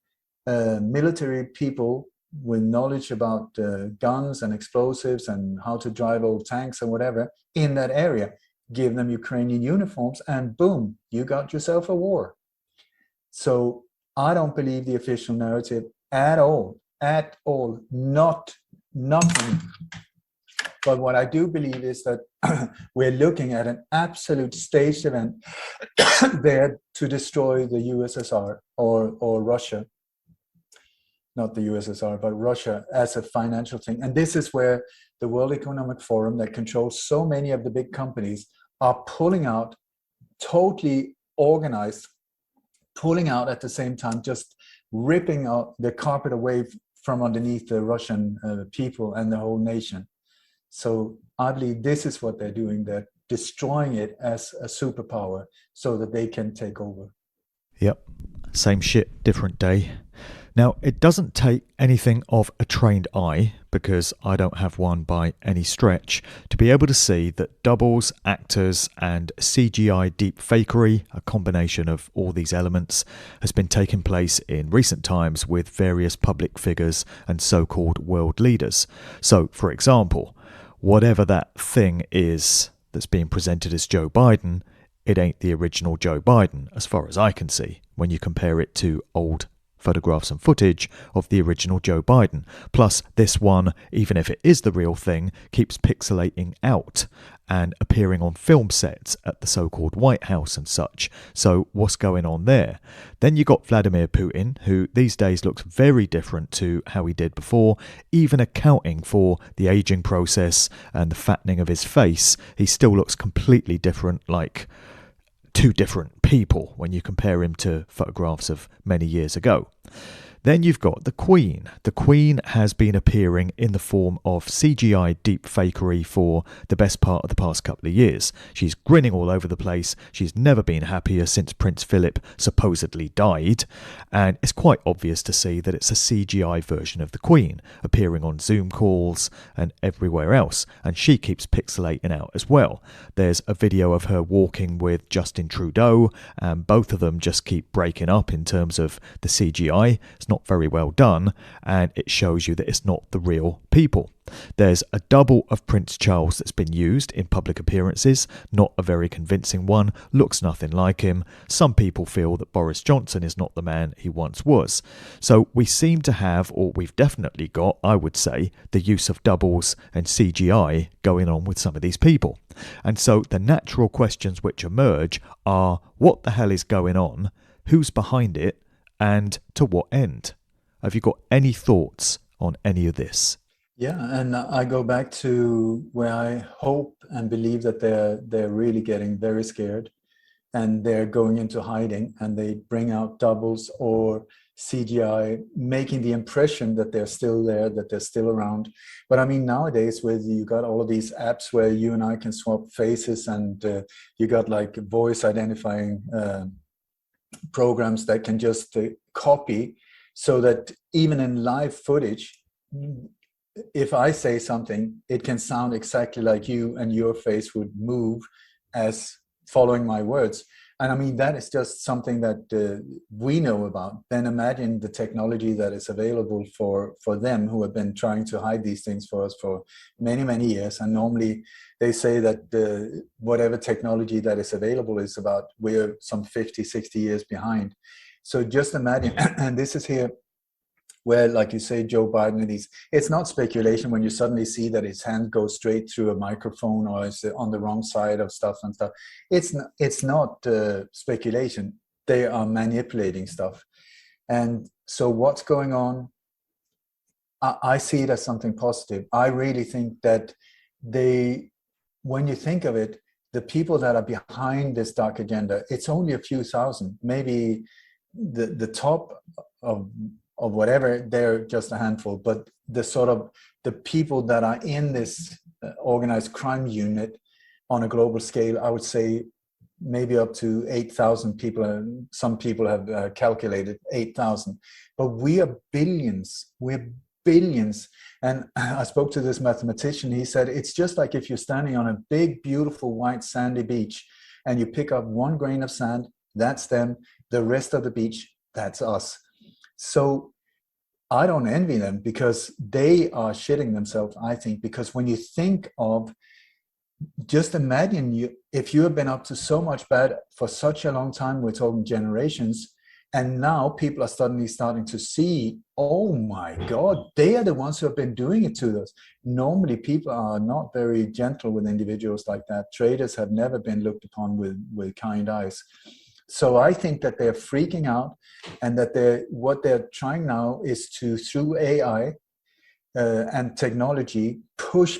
military people with knowledge about guns and explosives and how to drive old tanks and whatever in that area. Give them Ukrainian uniforms and boom, you got yourself a war. So I don't believe the official narrative at all, nothing. But what I do believe is that we're looking at an absolute staged event there to destroy the USSR or Russia. Not the USSR, but Russia as a financial thing. And this is where the World Economic Forum, that controls so many of the big companies, are pulling out, totally organized, pulling out at the same time, just ripping out the carpet away from underneath the Russian people and the whole nation. So I believe this is what they're doing. They're destroying it as a superpower so that they can take over. Yep. Same shit, different day. Now, it doesn't take anything of a trained eye, because I don't have one by any stretch, to be able to see that doubles, actors and CGI deepfakery, a combination of all these elements, has been taking place in recent times with various public figures and so-called world leaders. So, for example, whatever that thing is that's being presented as Joe Biden, it ain't the original Joe Biden, as far as I can see, when you compare it to old photographs and footage of the original Joe Biden. Plus, this one, even if it is the real thing, keeps pixelating out and appearing on film sets at the so-called White House and such. So what's going on there? Then you got Vladimir Putin, who these days looks very different to how he did before, even accounting for the aging process and the fattening of his face. He still looks completely different, like two different people when you compare him to photographs of many years ago. Then you've got the Queen. The Queen has been appearing in the form of CGI deepfakery for the best part of the past couple of years. She's grinning all over the place. She's never been happier since Prince Philip supposedly died. And it's quite obvious to see that it's a CGI version of the Queen, appearing on Zoom calls and everywhere else. And she keeps pixelating out as well. There's a video of her walking with Justin Trudeau, and both of them just keep breaking up in terms of the CGI. It's not very well done, and it shows you that it's not the real people. There's a double of Prince Charles that's been used in public appearances, not a very convincing one, looks nothing like him. Some people feel that Boris Johnson is not the man he once was. So we seem to have, or we've definitely got, I would say, the use of doubles and CGI going on with some of these people. And so the natural questions which emerge are, what the hell is going on? Who's behind it? And to what end? Have you got any thoughts on any of this? Yeah, and I go back to where I hope and believe that they're really getting very scared, and they're going into hiding, and they bring out doubles or CGI, making the impression that they're still there, that they're still around. But I mean, nowadays, with you got all of these apps where you and I can swap faces, and you got like voice identifying programs that can just copy, so that even in live footage, if I say something, it can sound exactly like you, and your face would move as following my words. And I mean, that is just something that we know about. Then imagine the technology that is available for them, who have been trying to hide these things for us for many, many years. And normally they say that whatever technology that is available is about, we're some 50, 60 years behind. So just imagine, and this is here where, like you say, Joe Biden, and it's not speculation when you suddenly see that his hand goes straight through a microphone or is on the wrong side of stuff and stuff. It's not speculation. They are manipulating stuff. And so what's going on, I see it as something positive. I really think that when you think of it, the people that are behind this dark agenda, it's only a few thousand, maybe the top of whatever, they're just a handful, but the people that are in this organized crime unit on a global scale, I would say maybe up to 8,000 people, and some people have calculated 8,000, but we are billions. We're billions. And I spoke to this mathematician. He said, it's just like if you're standing on a big, beautiful, white, sandy beach, and you pick up one grain of sand, that's them. The rest of the beach, that's us. So I don't envy them, because they are shitting themselves, I think, because when you think of, just imagine if you have been up to so much bad for such a long time, we're talking generations, and now people are suddenly starting to see, oh my God, they are the ones who have been doing it to us. Normally people are not very gentle with individuals like that. Traders have never been looked upon with kind eyes. So I think that they're freaking out, and that what they're trying now is to, through AI and technology, push,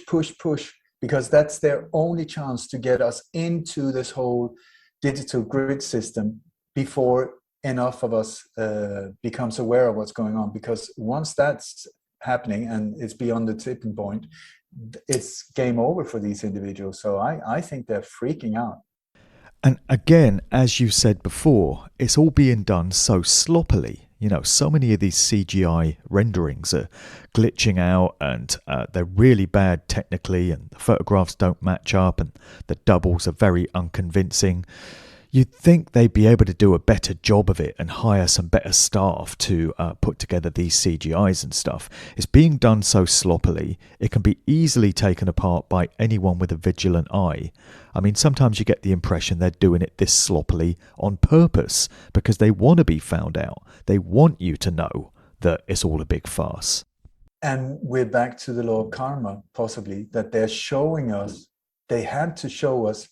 because that's their only chance to get us into this whole digital grid system before enough of us becomes aware of what's going on. Because once that's happening and it's beyond the tipping point, it's game over for these individuals. So I think they're freaking out. And again, as you said before, it's all being done so sloppily. You know, so many of these CGI renderings are glitching out, and they're really bad technically, and the photographs don't match up, and the doubles are very unconvincing. You'd think they'd be able to do a better job of it and hire some better staff to put together these CGIs and stuff. It's being done so sloppily, it can be easily taken apart by anyone with a vigilant eye. I mean, sometimes you get the impression they're doing it this sloppily on purpose, because they want to be found out. They want you to know that it's all a big farce. And we're back to the law of karma, possibly, that they're showing us, they had to show us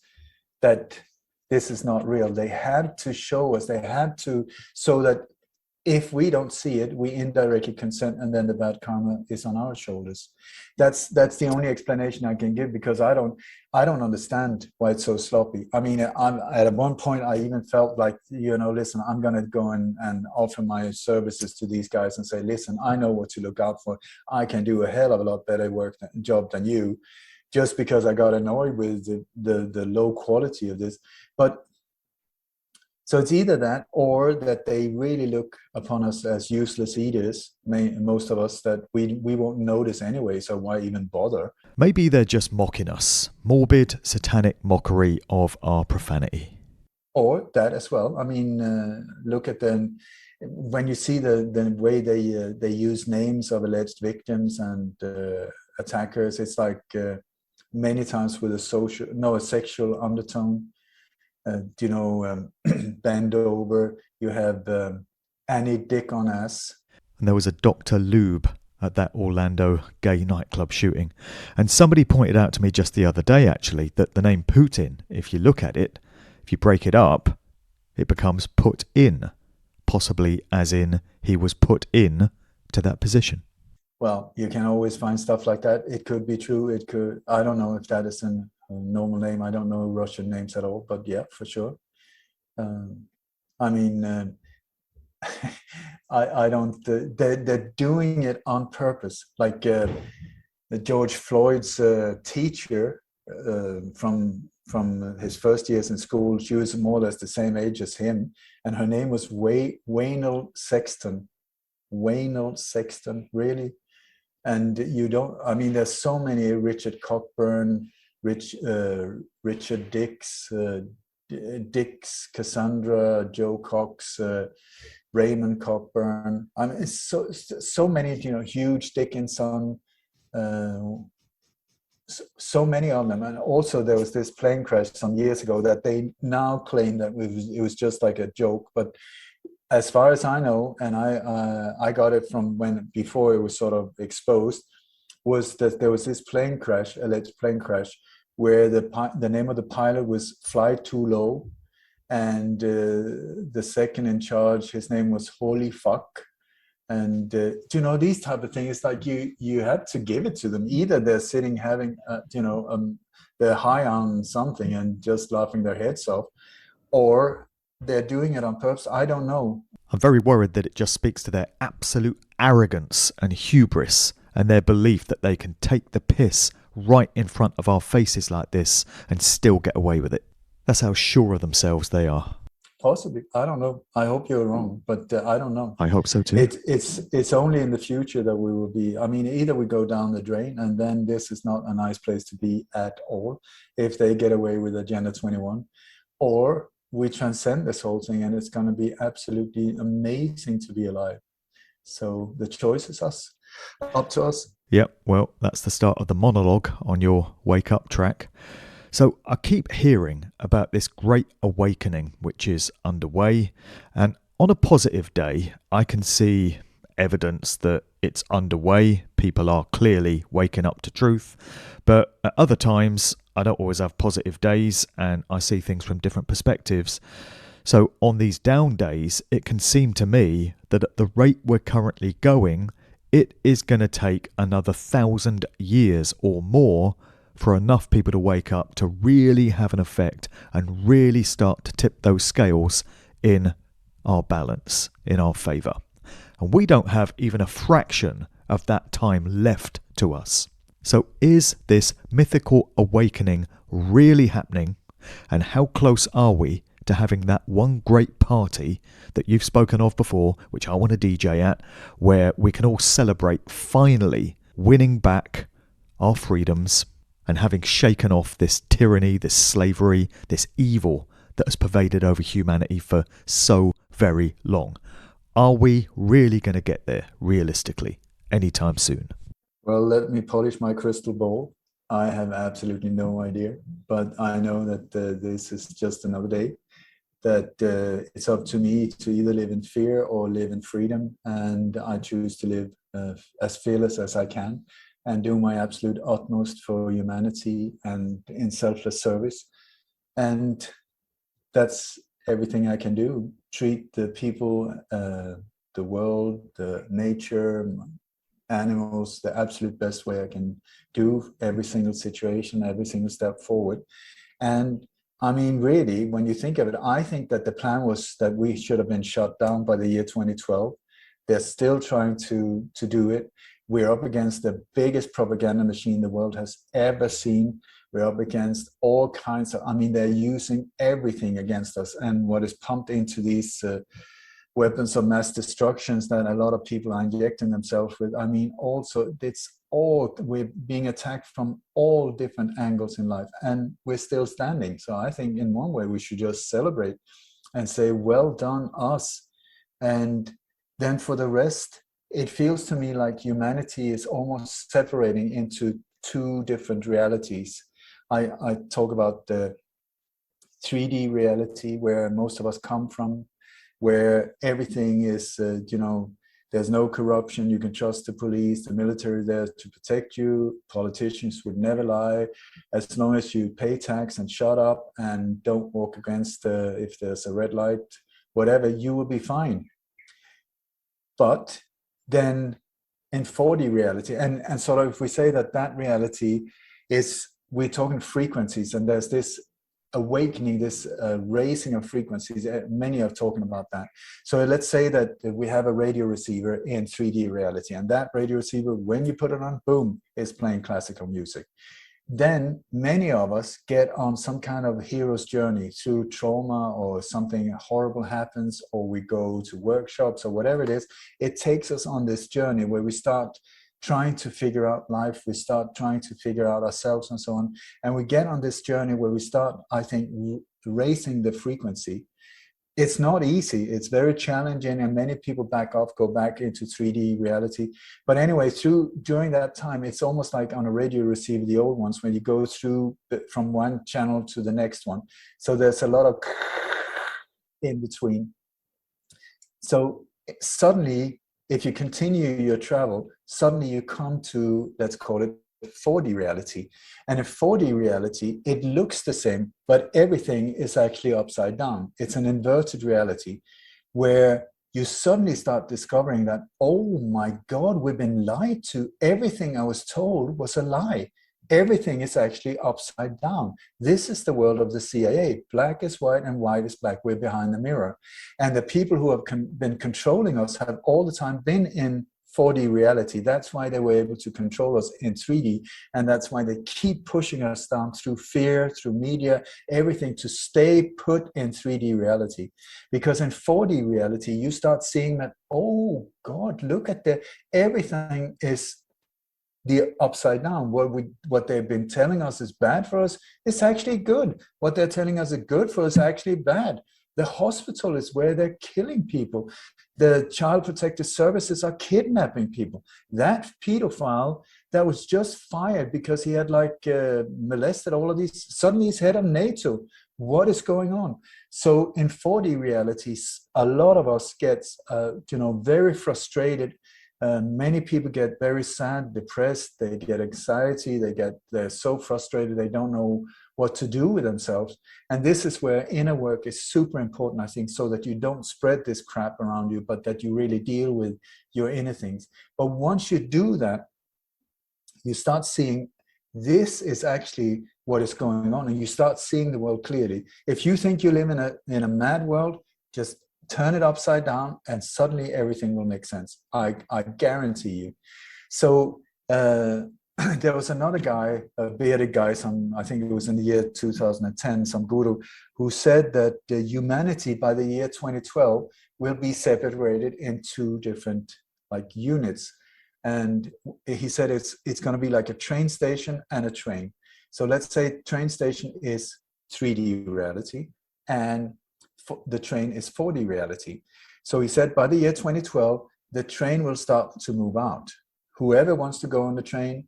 that this is not real. They had to show us, so that if we don't see it, we indirectly consent, and then the bad karma is on our shoulders. That's the only explanation I can give, because I don't understand why it's so sloppy. I mean, at one point I even felt like, listen, I'm going to go and offer my services to these guys and say, listen, I know what to look out for. I can do a hell of a lot better job than you, just because I got annoyed with the low quality of this. But so it's either that, or that they really look upon us as useless eaters, most of us, that we won't notice anyway, so why even bother? Maybe they're just mocking us. Morbid, satanic mockery of our profanity. Or that as well. I mean, look at them. When you see the way they use names of alleged victims and attackers, it's like many times with a sexual undertone. Bend over, you have Annie Dick on Ass. And there was a Dr. Lube at that Orlando gay nightclub shooting. And somebody pointed out to me just the other day, actually, that the name Putin, if you look at it, if you break it up, it becomes put in, possibly as in he was put in to that position. Well, you can always find stuff like that. It could be true. It could. I don't know if that is a normal name. I don't know Russian names at all, but yeah, for sure. I mean, I don't. They're doing it on purpose. Like George Floyd's teacher from his first years in school, she was more or less the same age as him, and her name was Waynell Sexton. Waynell Sexton, really? And there's so many Richard Cockburn, Richard Dix, Dix, Cassandra, Joe Cox, Raymond Cockburn. I mean, it's so many, huge Dickinson, uh, so many of them. And also there was this plane crash some years ago that they now claim that it was just like a joke. But as far as I know, and I got it from before it was sort of exposed, was that there was this alleged plane crash, where the name of the pilot was Fly Too Low, and the second in charge, his name was Holy Fuck. And these type of things, like you had to give it to them. Either they're sitting having they're high on something and just laughing their heads off, or they're doing it on purpose. I don't know. I'm very worried that it just speaks to their absolute arrogance and hubris, and their belief that they can take the piss right in front of our faces like this and still get away with it. That's how sure of themselves they are. Possibly. I don't know. I hope you're wrong, but I don't know. I hope so too. It's only in the future that we will be. I mean, either we go down the drain, and then this is not a nice place to be at all if they get away with Agenda 21, or we transcend this whole thing, and it's going to be absolutely amazing to be alive. So the choice is up to us. Yep, well, that's the start of the monologue on your Wake Up track. So I keep hearing about this great awakening which is underway, and on a positive day I can see evidence that it's underway. People are clearly waking up to truth, but at other times I don't always have positive days and I see things from different perspectives. So on these down days, it can seem to me that at the rate we're currently going, it is going to take another 1,000 years or more for enough people to wake up to really have an effect and really start to tip those scales in our balance, in our favour. And we don't have even a fraction of that time left to us. So is this mythical awakening really happening? And how close are we to having that one great party that you've spoken of before, which I want to DJ at, where we can all celebrate finally winning back our freedoms and having shaken off this tyranny, this slavery, this evil that has pervaded over humanity for so very long? Are we really going to get there, realistically, anytime soon? Well, let me polish my crystal ball. I have absolutely no idea, but I know that this is just another day, that it's up to me to either live in fear or live in freedom, and I choose to live as fearless as I can and do my absolute utmost for humanity and in selfless service. And that's everything I can do. Treat the people, the world, the nature, animals, the absolute best way I can do, every single situation, every single step forward. And I mean, really, when you think of it, I think that the plan was that we should have been shut down by the year 2012. They're still trying to do it. We're up against the biggest propaganda machine the world has ever seen. We're up against all kinds of, I mean, they're using everything against us. And what is pumped into these weapons of mass destructions that a lot of people are injecting themselves with. I mean, also, we're being attacked from all different angles in life, and we're still standing. So I think in one way we should just celebrate and say, well done us. And then for the rest, it feels to me like humanity is almost separating into two different realities. I talk about the 3D reality where most of us come from, where everything is, there's no corruption. You can trust the police, the military there to protect you. Politicians would never lie. As long as you pay tax and shut up and don't walk against, if there's a red light, whatever, you will be fine. But then in 4D reality, and sort of if we say that reality is, we're talking frequencies, and there's this awakening, this raising of frequencies. Many are talking about that. So let's say that we have a radio receiver in 3D reality, and that radio receiver, when you put it on, boom, is playing classical music. Then many of us get on some kind of hero's journey through trauma, or something horrible happens, or we go to workshops or whatever it is. It takes us on this journey where we start trying to figure out life, we start trying to figure out ourselves and so on. And we get on this journey where we start, I think, raising the frequency. It's not easy. It's very challenging, and many people back off, go back into 3D reality. But anyway, during that time, it's almost like on a radio receiver, the old ones, when you go through from one channel to the next one. So there's a lot of in between. So suddenly, if you continue your travel, suddenly you come to, let's call it 4D reality. And in 4D reality, it looks the same, but everything is actually upside down. It's an inverted reality where you suddenly start discovering that, oh my God, we've been lied to. Everything I was told was a lie. Everything is actually upside down. This is the world of the CIA. Black is white and white is black. We're behind the mirror. And the people who have been controlling us have all the time been in 4D reality. That's why they were able to control us in 3D. And that's why they keep pushing us down through fear, through media, everything to stay put in 3D reality. Because in 4D reality, you start seeing that, oh God, look at everything is the upside down. What they've been telling us is bad for us, it's actually good. What they're telling us is good for us is actually bad. The hospital is where they're killing people. The child protective services are kidnapping people. That pedophile that was just fired because he had molested all of these, suddenly he's head of NATO. What is going on? So in 4D realities, a lot of us gets very frustrated. Many people get very sad, depressed, they get anxiety, they're so frustrated, they don't know what to do with themselves. And this is where inner work is super important, I think, so that you don't spread this crap around you, but that you really deal with your inner things. But once you do that, you start seeing this is actually what is going on, and you start seeing the world clearly. If you think you live in a mad world, just turn it upside down and suddenly everything will make sense. I guarantee you. So there was another guy, a bearded guy, I think it was in the year 2010, some guru, who said that humanity by the year 2012 will be separated into different units. And he said it's going to be like a train station and a train. So let's say train station is 3D reality and the train is 4D reality. So he said by the year 2012, the train will start to move out. Whoever wants to go on the train,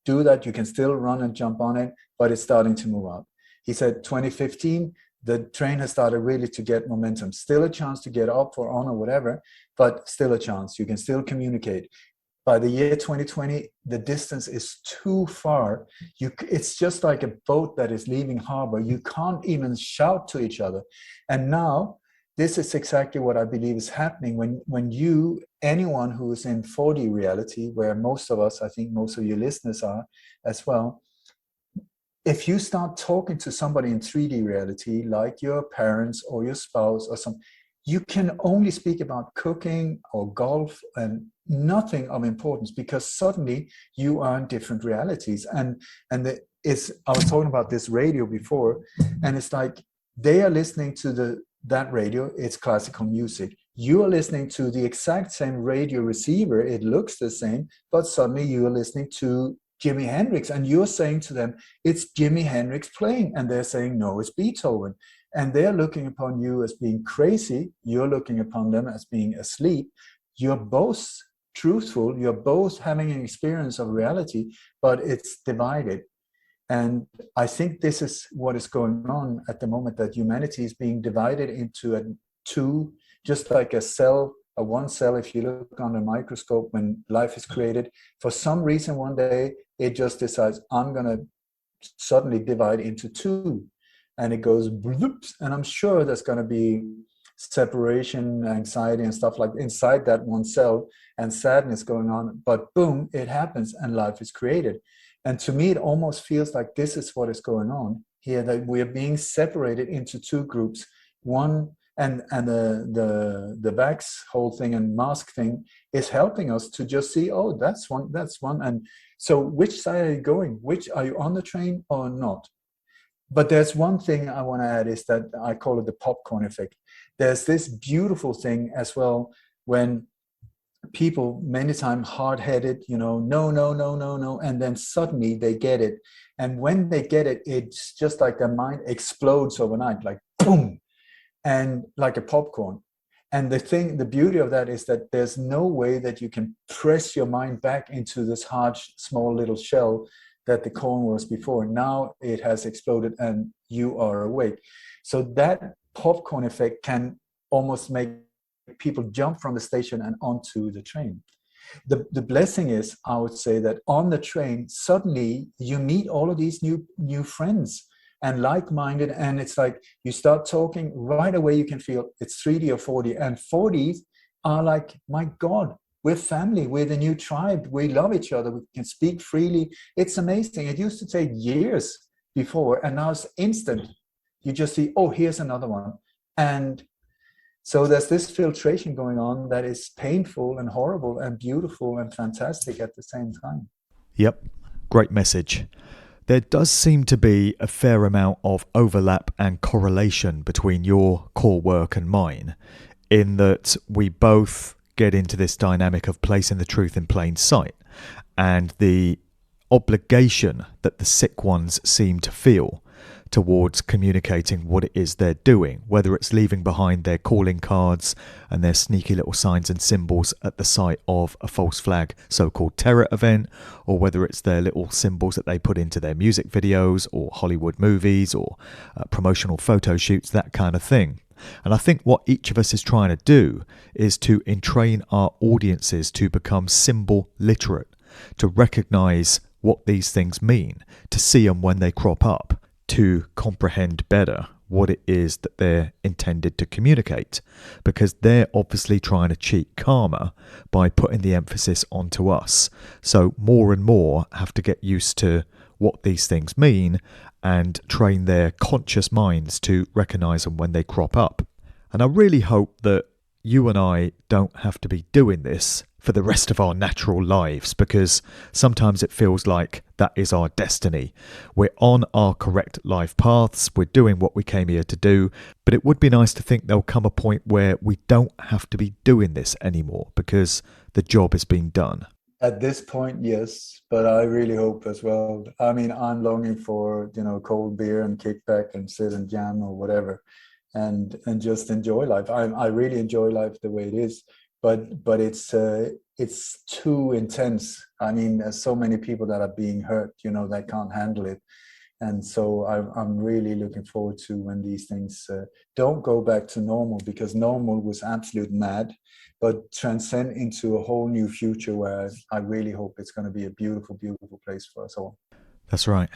do that. You can still run and jump on it, but it's starting to move out. He said 2015, the train has started really to get momentum. Still a chance to get up or on or whatever, but still a chance. You can still communicate. By the year 2020, the distance is too far. It's just like a boat that is leaving harbor. You can't even shout to each other. And now, this is exactly what I believe is happening when anyone who is in 4D reality, where most of us, I think most of your listeners are as well, if you start talking to somebody in 3D reality, like your parents or your spouse or something, you can only speak about cooking or golf and nothing of importance, because suddenly you are in different realities. I was talking about this radio before, and it's like they are listening to that radio, it's classical music. You are listening to the exact same radio receiver, it looks the same, but suddenly you are listening to Jimi Hendrix, and you're saying to them, it's Jimi Hendrix playing, and they're saying, no, it's Beethoven. And they're looking upon you as being crazy. You're looking upon them as being asleep. You're both truthful. You're both having an experience of reality, but it's divided. And I think this is what is going on at the moment, that humanity is being divided into two, just like a cell, a one cell. If you look under a microscope when life is created, for some reason one day it just decides, I'm going to suddenly divide into two. And it goes bloops, and I'm sure there's going to be separation, anxiety, and stuff like inside that one cell, and sadness going on. But boom, it happens, and life is created. And to me, it almost feels like this is what is going on here, that we are being separated into two groups. One, and the vax whole thing and mask thing is helping us to just see, oh, that's one. And so which side are you going? Are you on the train or not? But there's one thing I want to add, is that I call it the popcorn effect. There's this beautiful thing as well when people many times hard-headed, no, no, no, no, no, and then suddenly they get it. And when they get it, it's just like their mind explodes overnight, like boom, and like a popcorn. And the beauty of that is that there's no way that you can press your mind back into this hard, small little shell that the corn was before. Now it has exploded and you are awake. So that popcorn effect can almost make people jump from the station and onto the train. The blessing is, I would say, that on the train, suddenly you meet all of these new friends and like-minded, and it's like you start talking right away. You can feel it's 3D or 4D, and 4Ds are like, my God, we're family, we're the new tribe, we love each other, we can speak freely. It's amazing. It used to take years before, and now it's instant. You just see, oh, here's another one. And so there's this filtration going on that is painful and horrible and beautiful and fantastic at the same time. Yep, great message. There does seem to be a fair amount of overlap and correlation between your core work and mine, in that we both get into this dynamic of placing the truth in plain sight, and the obligation that the sick ones seem to feel towards communicating what it is they're doing, whether it's leaving behind their calling cards and their sneaky little signs and symbols at the site of a false flag so-called terror event, or whether it's their little symbols that they put into their music videos or Hollywood movies or promotional photo shoots, that kind of thing. And I think what each of us is trying to do is to entrain our audiences to become symbol literate, to recognize what these things mean, to see them when they crop up, to comprehend better what it is that they're intended to communicate, because they're obviously trying to cheat karma by putting the emphasis onto us. So more and more have to get used to what these things mean and train their conscious minds to recognize them when they crop up. And I really hope that you and I don't have to be doing this for the rest of our natural lives, because sometimes it feels like that is our destiny. We're on our correct life paths, we're doing what we came here to do, but it would be nice to think there'll come a point where we don't have to be doing this anymore because the job has been done. At this point, yes, but I really hope as well. I mean, I'm longing for, cold beer and kick back and sit and jam or whatever, and just enjoy life. I really enjoy life the way it is, but it's too intense. I mean, there's so many people that are being hurt, that can't handle it. And so I'm really looking forward to when these things don't go back to normal, because normal was absolute mad, but transcend into a whole new future where I really hope it's going to be a beautiful, beautiful place for us all. That's right.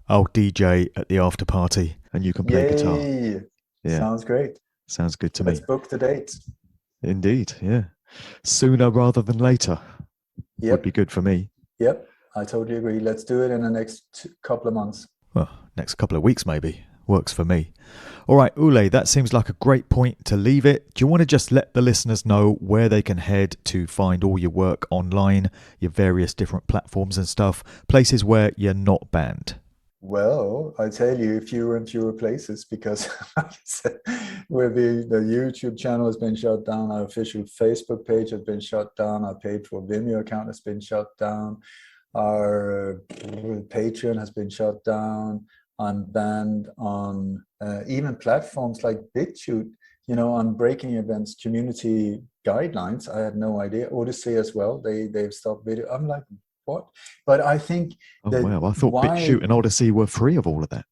I'll DJ at the after party and you can play guitar. Yeah. Sounds great. Sounds good to me. Let's book the date. Indeed, yeah. Sooner rather than later would be good for me. Yep, I totally agree. Let's do it in the next couple of months. Well, next couple of weeks maybe. Works for me. All right, Ole, that seems like a great point to leave it. Do you want to just let the listeners know where they can head to find all your work online, your various different platforms and stuff, places where you're not banned? Well, I tell you, fewer and fewer places, because with the YouTube channel has been shut down, our official Facebook page has been shut down, our paid for Vimeo account has been shut down, our Patreon has been shut down. I'm banned on even platforms like BitChute, on breaking events, community guidelines. I had no idea. Odyssey as well. They've stopped video. I'm like, what? But I think wow, I thought BitChute and Odyssey were free of all of that.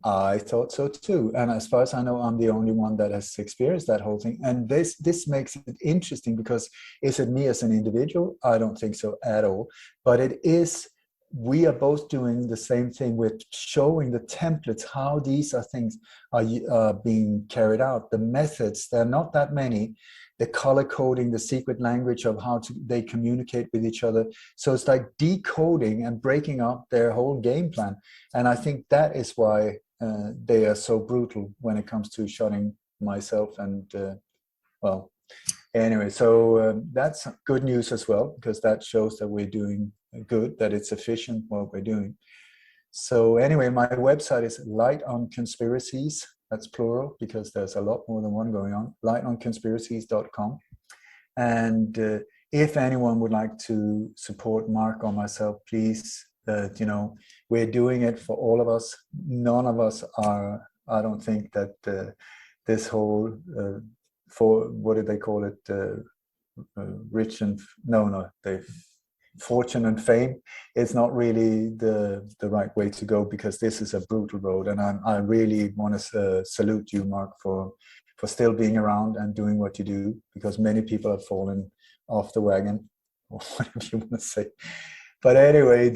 I thought so too. And as far as I know, I'm the only one that has experienced that whole thing. And this makes it interesting, because is it me as an individual? I don't think so at all. But it is, we are both doing the same thing with showing the templates, how these are things are being carried out. The methods, there are not that many. The color coding, the secret language of how they communicate with each other. So it's like decoding and breaking up their whole game plan. And I think that is why they are so brutal when it comes to shutting myself. And well, anyway, so that's good news as well, because that shows that we're doing good, that it's efficient what we're doing. So anyway, my website is Light on Conspiracies. That's plural, because there's a lot more than one going on. lightonconspiracies.com. And if anyone would like to support Mark or myself, please, we're doing it for all of us. None of us are, I don't think that this whole, for what did they call it? Rich and, fortune and fame is not really the right way to go, because this is a brutal road. And I really want to salute you, Mark, for still being around and doing what you do, because many people have fallen off the wagon, or whatever you want to say. But anyway,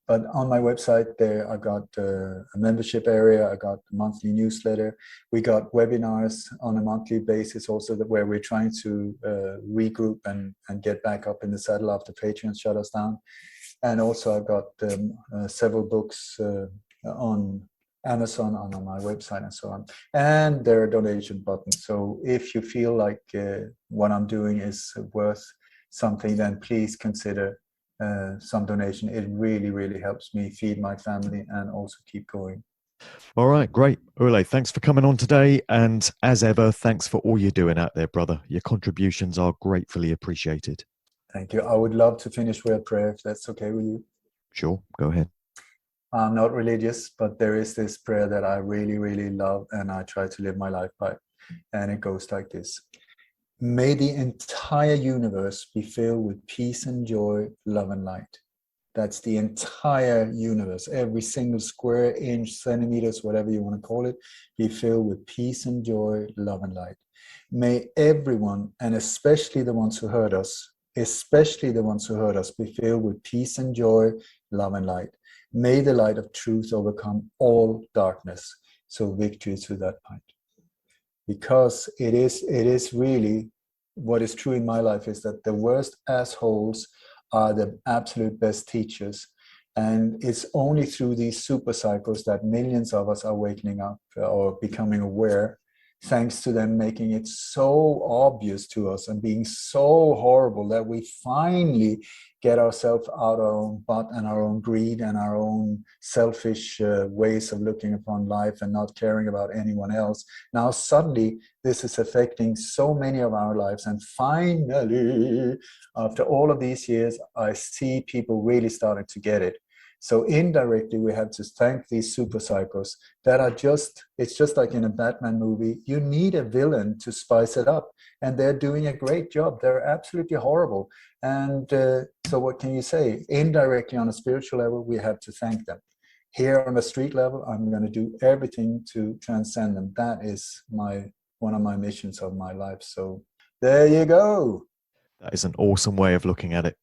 but on my website there, I got a membership area. I got a monthly newsletter. We got webinars on a monthly basis also, where we're trying to regroup and get back up in the saddle after Patreon shut us down. And also I've got several books on Amazon, on my website, and so on. And there are donation buttons. So if you feel like what I'm doing is worth something, then please consider some donation. It really, really helps me feed my family and also keep going. All right, great. Ole, thanks for coming on today. And as ever, thanks for all you're doing out there, brother. Your contributions are gratefully appreciated. Thank you. I would love to finish with a prayer, if that's okay with you. Sure, go ahead. I'm not religious, but there is this prayer that I really, really love, and I try to live my life by. And it goes like this. May the entire universe be filled with peace and joy, love and light. That's the entire universe. Every single square inch, centimeters, whatever you want to call it, be filled with peace and joy, love and light. May everyone, and especially the ones who hurt us, be filled with peace and joy, love and light. May the light of truth overcome all darkness. So victory to that point. Because it is really, what is true in my life is that the worst assholes are the absolute best teachers. And it's only through these super cycles that millions of us are waking up or becoming aware, thanks to them making it so obvious to us and being so horrible, that we finally get ourselves out our own butt and our own greed and our own selfish ways of looking upon life and not caring about anyone else. Now suddenly this is affecting so many of our lives, and finally, after all of these years, I see people really starting to get it. So indirectly, we have to thank these super cycles that are it's just like in a Batman movie. You need a villain to spice it up, and they're doing a great job. They're absolutely horrible. And so what can you say? Indirectly, on a spiritual level, we have to thank them. Here on the street level, I'm going to do everything to transcend them. That is one of my missions of my life. So there you go. That is an awesome way of looking at it.